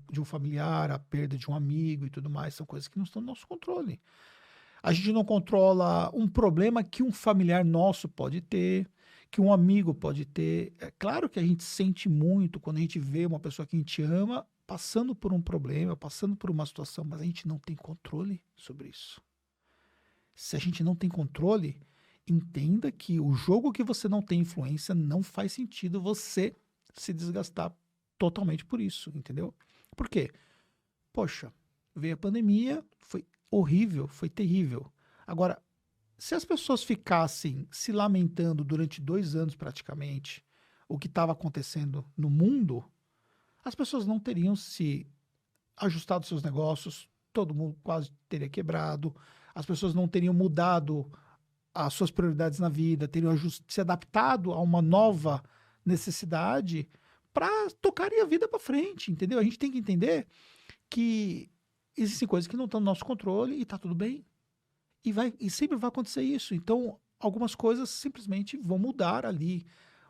de um familiar, a perda de um amigo e tudo mais, são coisas que não estão no nosso controle. A gente não controla um problema que um familiar nosso pode ter, que um amigo pode ter. É claro que a gente sente muito quando a gente vê uma pessoa que a gente ama passando por um problema, passando por uma situação, mas a gente não tem controle sobre isso. Se a gente não tem controle, entenda que o jogo que você não tem influência não faz sentido você se desgastar totalmente por isso, entendeu? Por quê? Poxa, veio a pandemia, foi horrível, foi terrível. Agora, se as pessoas ficassem se lamentando durante 2 anos praticamente o que estava acontecendo no mundo, as pessoas não teriam se ajustado seus negócios, todo mundo quase teria quebrado, as pessoas não teriam mudado as suas prioridades na vida, teriam se adaptado a uma nova necessidade para tocarem a vida para frente, entendeu? A gente tem que entender que existem coisas que não estão no nosso controle e está tudo bem. E sempre vai acontecer isso. Então, algumas coisas simplesmente vão mudar ali.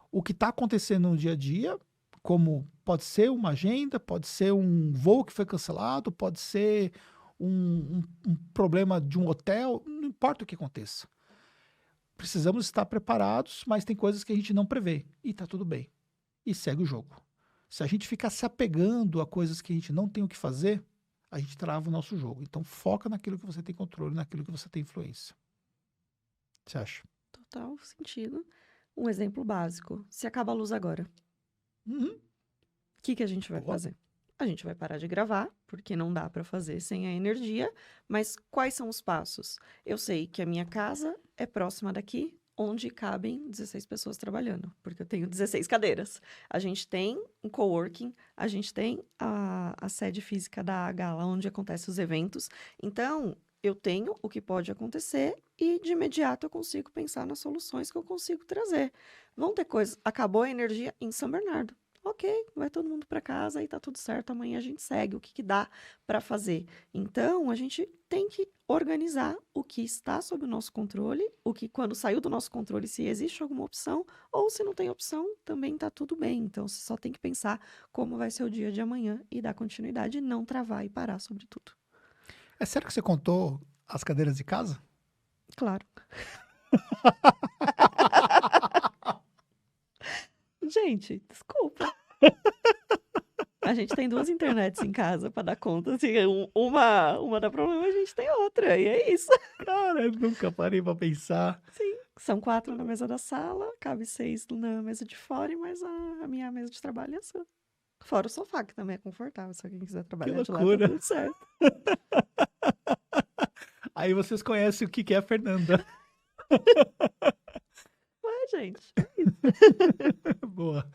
O que está acontecendo no dia a dia, como pode ser uma agenda, pode ser um voo que foi cancelado, pode ser um problema de um hotel, não importa o que aconteça. Precisamos estar preparados, mas tem coisas que a gente não prevê. E está tudo bem. E segue o jogo. Se a gente ficar se apegando a coisas que a gente não tem o que fazer, a gente trava o nosso jogo. Então, foca naquilo que você tem controle, naquilo que você tem influência. O que você acha? Total sentido. Um exemplo básico. Se acaba a luz agora, Uhum. o que a gente vai Boa. fazer? A gente vai parar de gravar, porque não dá para fazer sem a energia. Mas quais são os passos? Eu sei que a minha casa é próxima daqui, onde cabem 16 pessoas trabalhando, porque eu tenho 16 cadeiras. A gente tem um coworking, a gente tem a sede física da AH, lá onde acontecem os eventos. Então, eu tenho o que pode acontecer e, de imediato, eu consigo pensar nas soluções que eu consigo trazer. Vão ter coisas... Acabou a energia em São Bernardo. Ok, vai todo mundo para casa e tá tudo certo, amanhã a gente segue o que dá para fazer. Então, a gente tem que organizar o que está sob o nosso controle, o que quando saiu do nosso controle, se existe alguma opção, ou se não tem opção, também tá tudo bem. Então, você só tem que pensar como vai ser o dia de amanhã e dar continuidade, não travar e parar sobre tudo. É sério que você contou as cadeiras de casa? Claro. Gente, desculpa. A gente tem 2 internets em casa para dar conta. Se uma dá problema, a gente tem outra. E é isso. Cara, eu nunca parei pra pensar Sim. São 4 na mesa da sala, cabe 6 na mesa de fora e mais a minha mesa de trabalho é essa. Fora o sofá, que também é confortável, se alguém quiser Que trabalhar de lá, tá loucura. tudo certo. Aí vocês conhecem o que é a Fernanda. Ué, gente. Boa.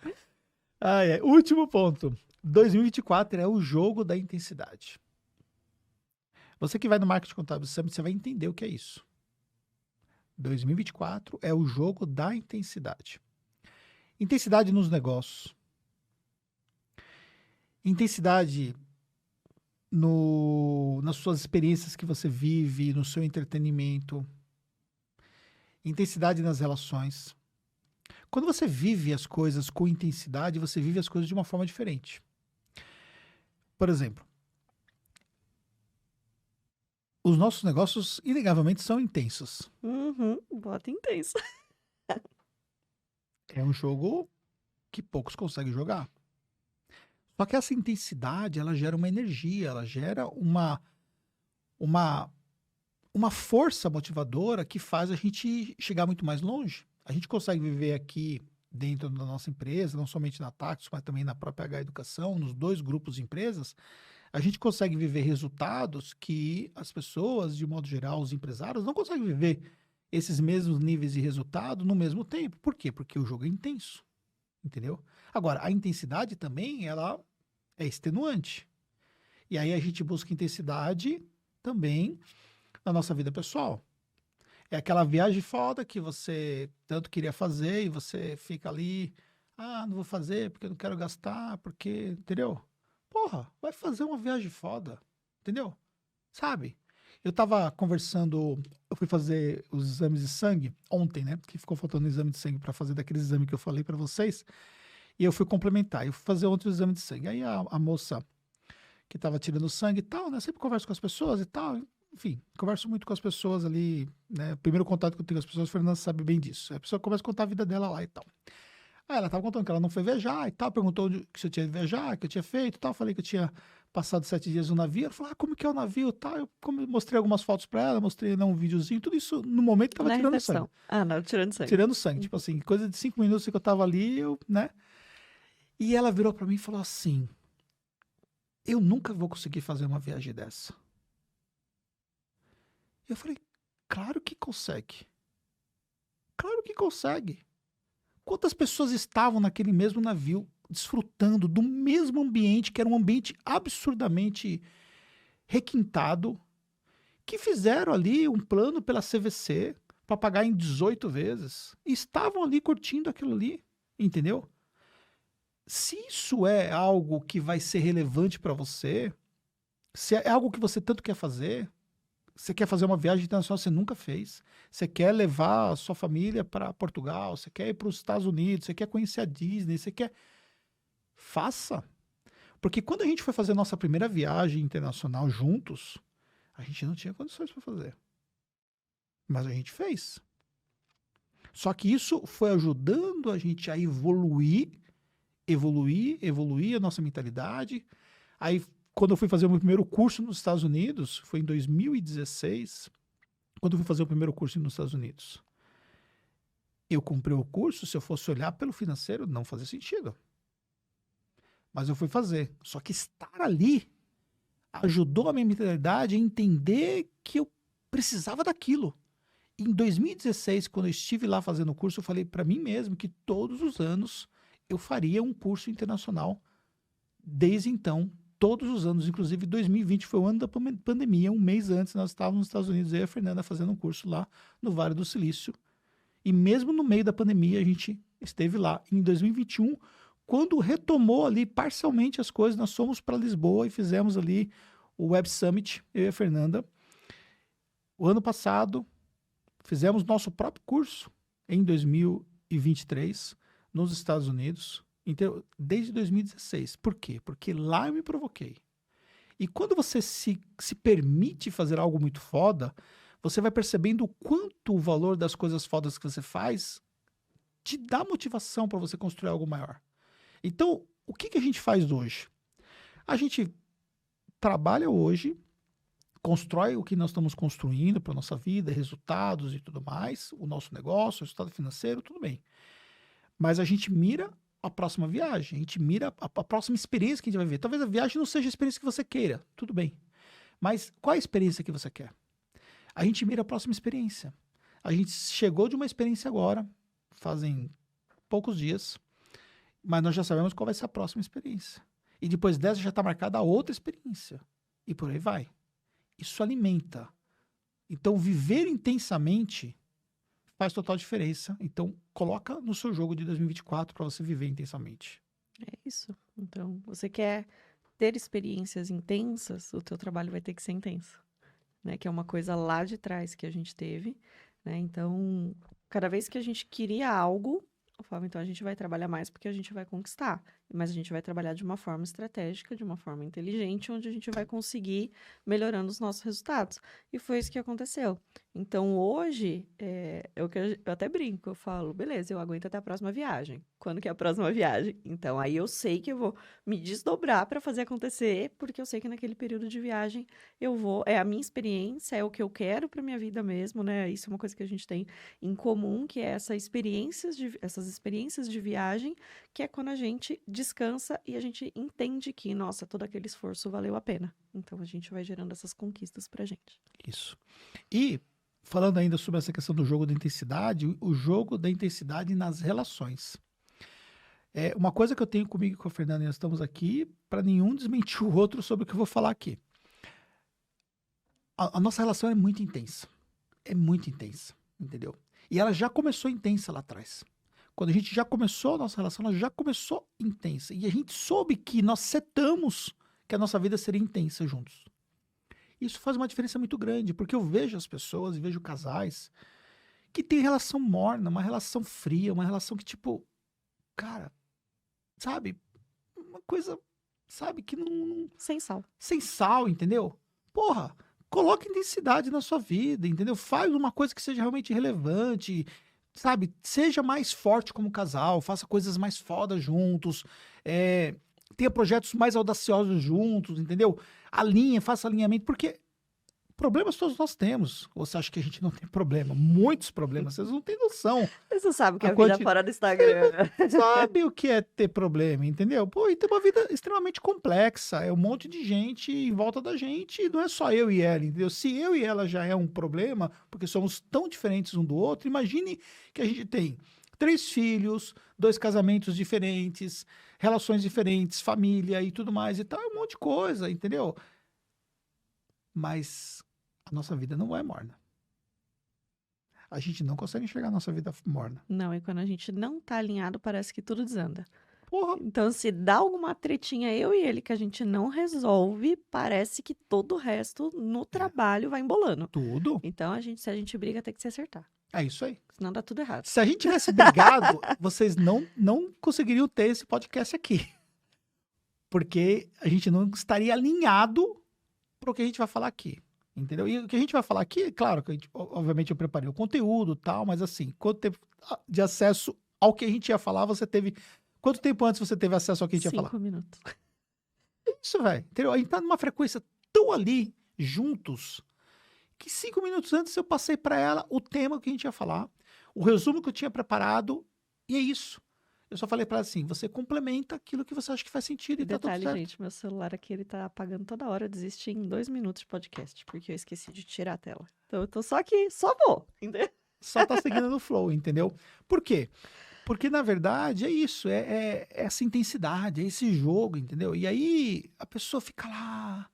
Último ponto. 2024 é o jogo da intensidade. Você que vai no Marketing Contábil Summit, você vai entender o que é isso. 2024 é o jogo da intensidade. Intensidade nos negócios. Intensidade nas suas experiências que você vive, no seu entretenimento. Intensidade nas relações. Quando você vive as coisas com intensidade, você vive as coisas de uma forma diferente. Por exemplo, os nossos negócios, inegavelmente, são intensos. Bota intenso. É um jogo que poucos conseguem jogar. Só que essa intensidade, ela gera uma energia, ela gera uma força motivadora que faz a gente chegar muito mais longe. A gente consegue viver aqui dentro da nossa empresa, não somente na Tactus, mas também na própria H Educação, nos 2 grupos de empresas, a gente consegue viver resultados que as pessoas, de modo geral, os empresários, não conseguem viver esses mesmos níveis de resultado no mesmo tempo. Por quê? Porque o jogo é intenso, entendeu? Agora, a intensidade também, ela é extenuante. E aí a gente busca intensidade também na nossa vida pessoal. É aquela viagem foda que você tanto queria fazer e você fica ali, não vou fazer porque eu não quero gastar, porque, entendeu? Porra, vai fazer uma viagem foda, entendeu? Sabe? Eu tava conversando, eu fui fazer os exames de sangue ontem, né? Que ficou faltando um exame de sangue para fazer daquele exame que eu falei para vocês. E eu fui complementar, eu fui fazer outro exame de sangue. Aí a moça que tava tirando sangue e tal, né? Sempre converso com as pessoas e tal. Enfim, converso muito com as pessoas ali, né? O primeiro contato que eu tenho com as pessoas, a Fernanda sabe bem disso. A pessoa começa a contar a vida dela lá e tal. Aí ela tava contando que ela não foi viajar e tal, perguntou se eu tinha ido viajar, que eu tinha feito e tal. Falei que eu tinha passado 7 dias no navio. Ela falou, como que é o navio e tal. Eu mostrei algumas fotos pra ela, mostrei um videozinho, tudo isso no momento que tava Na tirando sangue. recepção. Não, tirando sangue. Tirando sangue, tipo assim, coisa de 5 minutos que eu tava ali, né? E ela virou pra mim e falou assim, eu nunca vou conseguir fazer uma viagem dessa. Eu falei, claro que consegue. Claro que consegue. Quantas pessoas estavam naquele mesmo navio, desfrutando do mesmo ambiente, que era um ambiente absurdamente requintado, que fizeram ali um plano pela CVC para pagar em 18 vezes, e estavam ali curtindo aquilo ali, entendeu? Se isso é algo que vai ser relevante para você, se é algo que você tanto quer fazer, você quer fazer uma viagem internacional que você nunca fez, você quer levar a sua família para Portugal, você quer ir para os Estados Unidos, você quer conhecer a Disney, você quer... Faça. Porque quando a gente foi fazer a nossa primeira viagem internacional juntos, a gente não tinha condições para fazer. Mas a gente fez. Só que isso foi ajudando a gente a evoluir a nossa mentalidade. Aí, quando eu fui fazer o meu primeiro curso nos Estados Unidos, foi em 2016, quando eu fui fazer o primeiro curso nos Estados Unidos. Eu comprei o curso, se eu fosse olhar pelo financeiro, não fazia sentido. Mas eu fui fazer. Só que estar ali ajudou a minha mentalidade a entender que eu precisava daquilo. Em 2016, quando eu estive lá fazendo o curso, eu falei para mim mesmo que todos os anos eu faria um curso internacional. Desde então, todos os anos, inclusive 2020 foi o ano da pandemia, um mês antes nós estávamos nos Estados Unidos, eu e a Fernanda fazendo um curso lá no Vale do Silício. E mesmo no meio da pandemia, a gente esteve lá. Em 2021, quando retomou ali parcialmente as coisas, nós fomos para Lisboa e fizemos ali o Web Summit, eu e a Fernanda. O ano passado, fizemos nosso próprio curso em 2023 nos Estados Unidos, desde 2016. Por quê? Porque lá eu me provoquei. E quando você se permite fazer algo muito foda, você vai percebendo o quanto o valor das coisas fodas que você faz te dá motivação para você construir algo maior. Então, o que a gente faz hoje? A gente trabalha hoje constrói o que nós estamos construindo para nossa vida, resultados e tudo mais, o nosso negócio, o resultado financeiro, tudo bem. Mas a gente mira a próxima viagem, a gente mira a próxima experiência que a gente vai ver. Talvez a viagem não seja a experiência que você queira, tudo bem. Mas qual é a experiência que você quer? A gente mira a próxima experiência. A gente chegou de uma experiência agora, fazem poucos dias, mas nós já sabemos qual vai ser a próxima experiência. E depois dessa já está marcada a outra experiência. E por aí vai. Isso alimenta. Então, viver intensamente faz total diferença. Então, coloca no seu jogo de 2024 para você viver intensamente. É isso. Então, você quer ter experiências intensas, o teu trabalho vai ter que ser intenso, né? Que é uma coisa lá de trás que a gente teve, né? Então, cada vez que a gente queria algo, eu falava, então a gente vai trabalhar mais porque a gente vai conquistar, mas a gente vai trabalhar de uma forma estratégica, de uma forma inteligente, onde a gente vai conseguir melhorando os nossos resultados. E foi isso que aconteceu. Então, hoje, eu até brinco, eu falo, beleza, eu aguento até a próxima viagem. Quando que é a próxima viagem? Então, aí eu sei que eu vou me desdobrar para fazer acontecer, porque eu sei que naquele período de viagem eu vou, é a minha experiência, é o que eu quero para minha vida mesmo, né? Isso é uma coisa que a gente tem em comum, que é essas experiências de viagem, que é quando a gente descansa e a gente entende que, nossa, todo aquele esforço valeu a pena. Então, a gente vai gerando essas conquistas pra gente. Isso. E, falando ainda sobre essa questão do jogo da intensidade, o jogo da intensidade nas relações. É uma coisa que eu tenho comigo e com a Fernanda, e nós estamos aqui para nenhum desmentir o outro sobre o que eu vou falar aqui. A nossa relação é muito intensa. É muito intensa, entendeu? E ela já começou intensa lá atrás. Quando a gente já começou a nossa relação, ela já começou intensa. E a gente soube que nós setamos que a nossa vida seria intensa juntos. Isso faz uma diferença muito grande, porque eu vejo as pessoas e vejo casais que têm relação morna, uma relação fria, uma relação que tipo, cara, sabe? Uma coisa, sabe, que não Sem sal. sem sal, entendeu? Porra, coloca intensidade na sua vida, entendeu? Faz uma coisa que seja realmente relevante, sabe? Seja mais forte como casal, faça coisas mais fodas juntos, tenha projetos mais audaciosos juntos, entendeu? Faça alinhamento, porque problemas todos nós temos. Ou você acha que a gente não tem problema? Muitos problemas, vocês não têm noção. Você sabe que A a vida quanti- fora do Instagram. Sabe o que é ter problema, entendeu? Pô, e tem uma vida extremamente complexa. É um monte de gente em volta da gente. E não é só eu e ela, entendeu? Se eu e ela já é um problema, porque somos tão diferentes um do outro, imagine que a gente tem 3 filhos, 2 casamentos diferentes, relações diferentes, família e tudo mais e tal. É um monte de coisa, entendeu? Mas a nossa vida não é morna. A gente não consegue enxergar a nossa vida morna. Não, e quando a gente não tá alinhado, parece que tudo desanda. Porra, Então, se dá alguma tretinha, eu e ele, que a gente não resolve, parece que todo o resto no trabalho vai embolando. tudo. Então, se a gente briga, tem que se acertar. É isso aí. Senão dá tudo errado. Se a gente tivesse brigado, vocês não conseguiriam ter esse podcast aqui. Porque a gente não estaria alinhado para o que a gente vai falar aqui. Entendeu? E o que a gente vai falar aqui, claro, que obviamente eu preparei o conteúdo e tal, mas assim, quanto tempo de acesso ao que a gente ia falar, você teve. Quanto tempo antes você teve acesso ao que a gente ia falar? 5 minutos. Isso, velho. Entendeu? A gente tá numa frequência tão ali, juntos, que 5 minutos antes eu passei para ela o tema que a gente ia falar, o resumo que eu tinha preparado, e é isso. Eu só falei para ela assim, você complementa aquilo que você acha que faz sentido e tá tudo Detalhe, certo. gente, meu celular aqui, ele tá apagando toda hora. Eu desisti em 2 minutos de podcast, porque eu esqueci de tirar a tela. Então, eu tô só aqui, só vou, entendeu? Só tá seguindo no flow, entendeu? Por quê? Porque, na verdade, é isso, é essa intensidade, é esse jogo, entendeu? E aí a pessoa fica lá,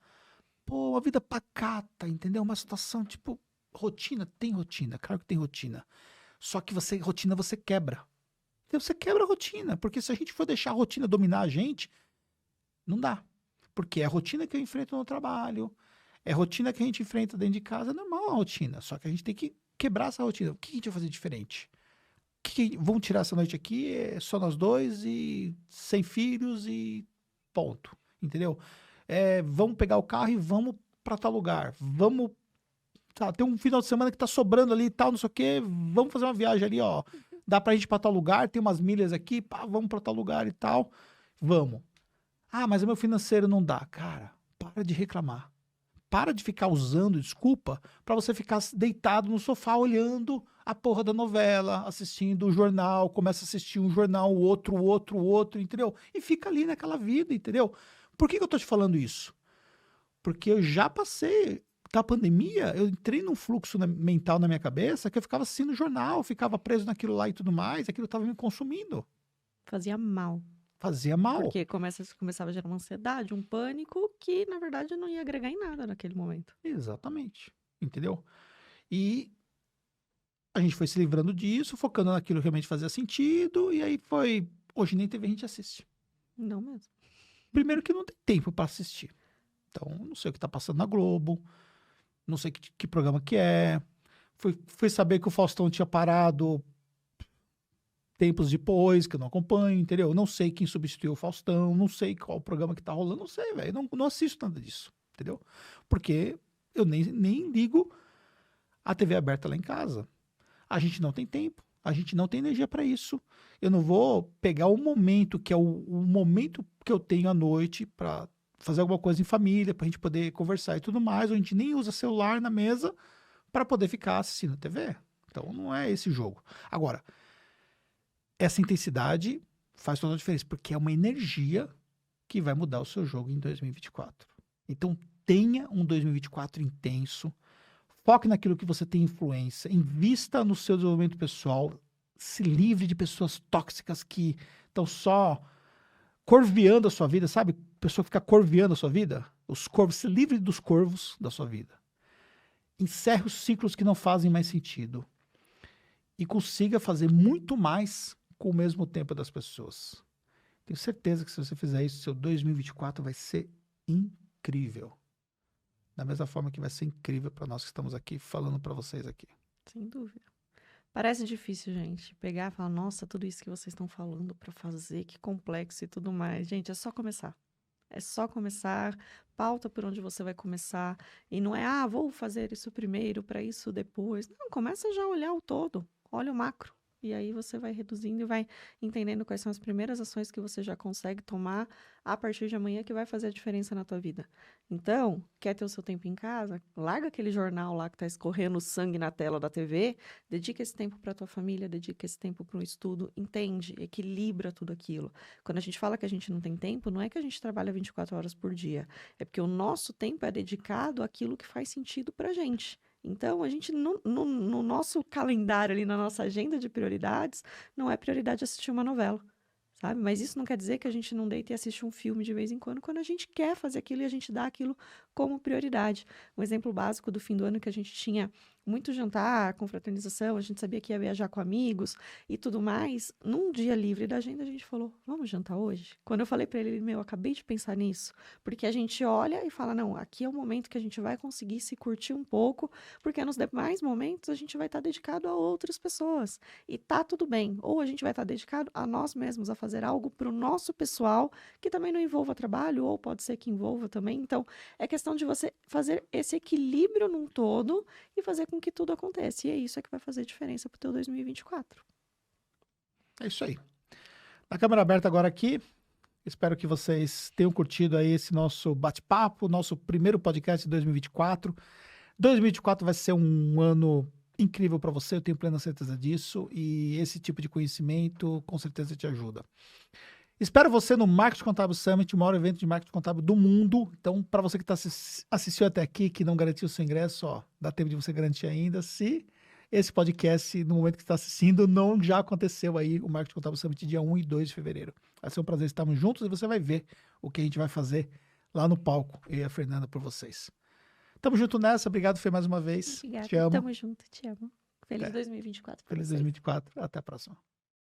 pô, a vida pacata, entendeu? Uma situação tipo, rotina, tem rotina, claro que tem rotina. Só que rotina você quebra. Entendeu? Você quebra a rotina, porque se a gente for deixar a rotina dominar a gente, não dá. Porque é a rotina que eu enfrento no trabalho, é a rotina que a gente enfrenta dentro de casa, é normal a rotina, só que a gente tem que quebrar essa rotina. O que a gente vai fazer diferente? Vamos tirar essa noite aqui, é só nós dois e sem filhos e ponto, entendeu? Vamos pegar o carro e vamos para tal lugar. Vamos, tem um final de semana que tá sobrando ali e tal, não sei o quê, vamos fazer uma viagem ali, ó. Dá pra gente ir pra tal lugar, tem umas milhas aqui, pá, vamos pra tal lugar e tal. Vamos. Ah, mas o meu financeiro não dá. Cara, para de reclamar. Para de ficar usando desculpa para você ficar deitado no sofá olhando a porra da novela, assistindo o jornal, começa a assistir um jornal, o outro, entendeu? E fica ali naquela vida, entendeu? Por que eu tô te falando isso? Porque eu já passei da pandemia, eu entrei num fluxo mental na minha cabeça que eu ficava assistindo jornal, ficava preso naquilo lá e tudo mais, aquilo estava me consumindo. Fazia mal. Fazia mal. Porque começava a gerar uma ansiedade, um pânico que, na verdade, não ia agregar em nada naquele momento. Exatamente. Entendeu? E a gente foi se livrando disso, focando naquilo que realmente fazia sentido, e aí foi. Hoje nem TV a gente assiste. Não mesmo. Primeiro que não tem tempo para assistir. Então, não sei o que tá passando na Globo, não sei que programa que é. Fui saber que o Faustão tinha parado tempos depois, que eu não acompanho, entendeu? Não sei quem substituiu o Faustão, não sei qual o programa que tá rolando, não sei, velho. Não assisto nada disso, entendeu? Porque eu nem ligo a TV aberta lá em casa. A gente não tem tempo, a gente não tem energia para isso. Eu não vou pegar o momento que é o momento que eu tenho à noite para fazer alguma coisa em família, para a gente poder conversar e tudo mais. A gente nem usa celular na mesa para poder ficar assistindo TV. Então não é esse jogo. Agora, essa intensidade faz toda a diferença, porque é uma energia que vai mudar o seu jogo em 2024. Então tenha um 2024 intenso. Foque naquilo que você tem influência, invista no seu desenvolvimento pessoal, se livre de pessoas tóxicas que estão só corveando a sua vida, sabe? Pessoa que fica corveando a sua vida. Os corvos, se livre dos corvos da sua vida. Encerre os ciclos que não fazem mais sentido. E consiga fazer muito mais com o mesmo tempo das pessoas. Tenho certeza que se você fizer isso, seu 2024 vai ser incrível. Da mesma forma que vai ser incrível para nós que estamos aqui falando para vocês aqui. Sem dúvida. Parece difícil, gente, pegar e falar, nossa, tudo isso que vocês estão falando para fazer, que complexo e tudo mais. Gente, é só começar. É só começar, pauta por onde você vai começar. E não é, vou fazer isso primeiro, para isso depois. Não, começa já a olhar o todo, olha o macro. E aí você vai reduzindo e vai entendendo quais são as primeiras ações que você já consegue tomar a partir de amanhã que vai fazer a diferença na tua vida. Então, quer ter o seu tempo em casa? Larga aquele jornal lá que está escorrendo sangue na tela da TV, dedica esse tempo para tua família, dedica esse tempo para um estudo, entende, equilibra tudo aquilo. Quando a gente fala que a gente não tem tempo, não é que a gente trabalha 24 horas por dia, é porque o nosso tempo é dedicado àquilo que faz sentido para a gente. Então, a gente, no nosso calendário ali, na nossa agenda de prioridades, não é prioridade assistir uma novela, sabe? Mas isso não quer dizer que a gente não deita e assiste um filme de vez em quando a gente quer fazer aquilo e a gente dá aquilo como prioridade. Um exemplo básico do fim do ano que a gente tinha muito jantar, confraternização, a gente sabia que ia viajar com amigos e tudo mais. Num dia livre da agenda, a gente falou, vamos jantar hoje? Quando eu falei para ele, meu, acabei de pensar nisso. Porque a gente olha e fala, não, aqui é o momento que a gente vai conseguir se curtir um pouco, porque nos demais momentos a gente vai estar dedicado a outras pessoas. E tá tudo bem. Ou a gente vai estar dedicado a nós mesmos, a fazer algo para o nosso pessoal, que também não envolva trabalho, ou pode ser que envolva também. Então, é questão de você fazer esse equilíbrio num todo e fazer com que tudo aconteça. E é isso que vai fazer diferença pro teu 2024. É isso aí. Na câmera aberta agora aqui, espero que vocês tenham curtido aí esse nosso bate-papo, nosso primeiro podcast de 2024. 2024 vai ser um ano incrível para você, eu tenho plena certeza disso, e esse tipo de conhecimento com certeza te ajuda. Espero você no Marketing Contábil Summit, o maior evento de marketing contábil do mundo. Então, para você que assistiu até aqui, que não garantiu o seu ingresso, dá tempo de você garantir ainda. Se esse podcast, no momento que está assistindo, não já aconteceu aí o Marketing Contábil Summit dia 1 e 2 de fevereiro. Vai ser um prazer estarmos juntos e você vai ver o que a gente vai fazer lá no palco, eu e a Fernanda, por vocês. Tamo junto nessa, obrigado, Fê, mais uma vez. Obrigada, te amo. Tamo junto, te amo. Feliz Até. 2024. Feliz 2024, até a próxima.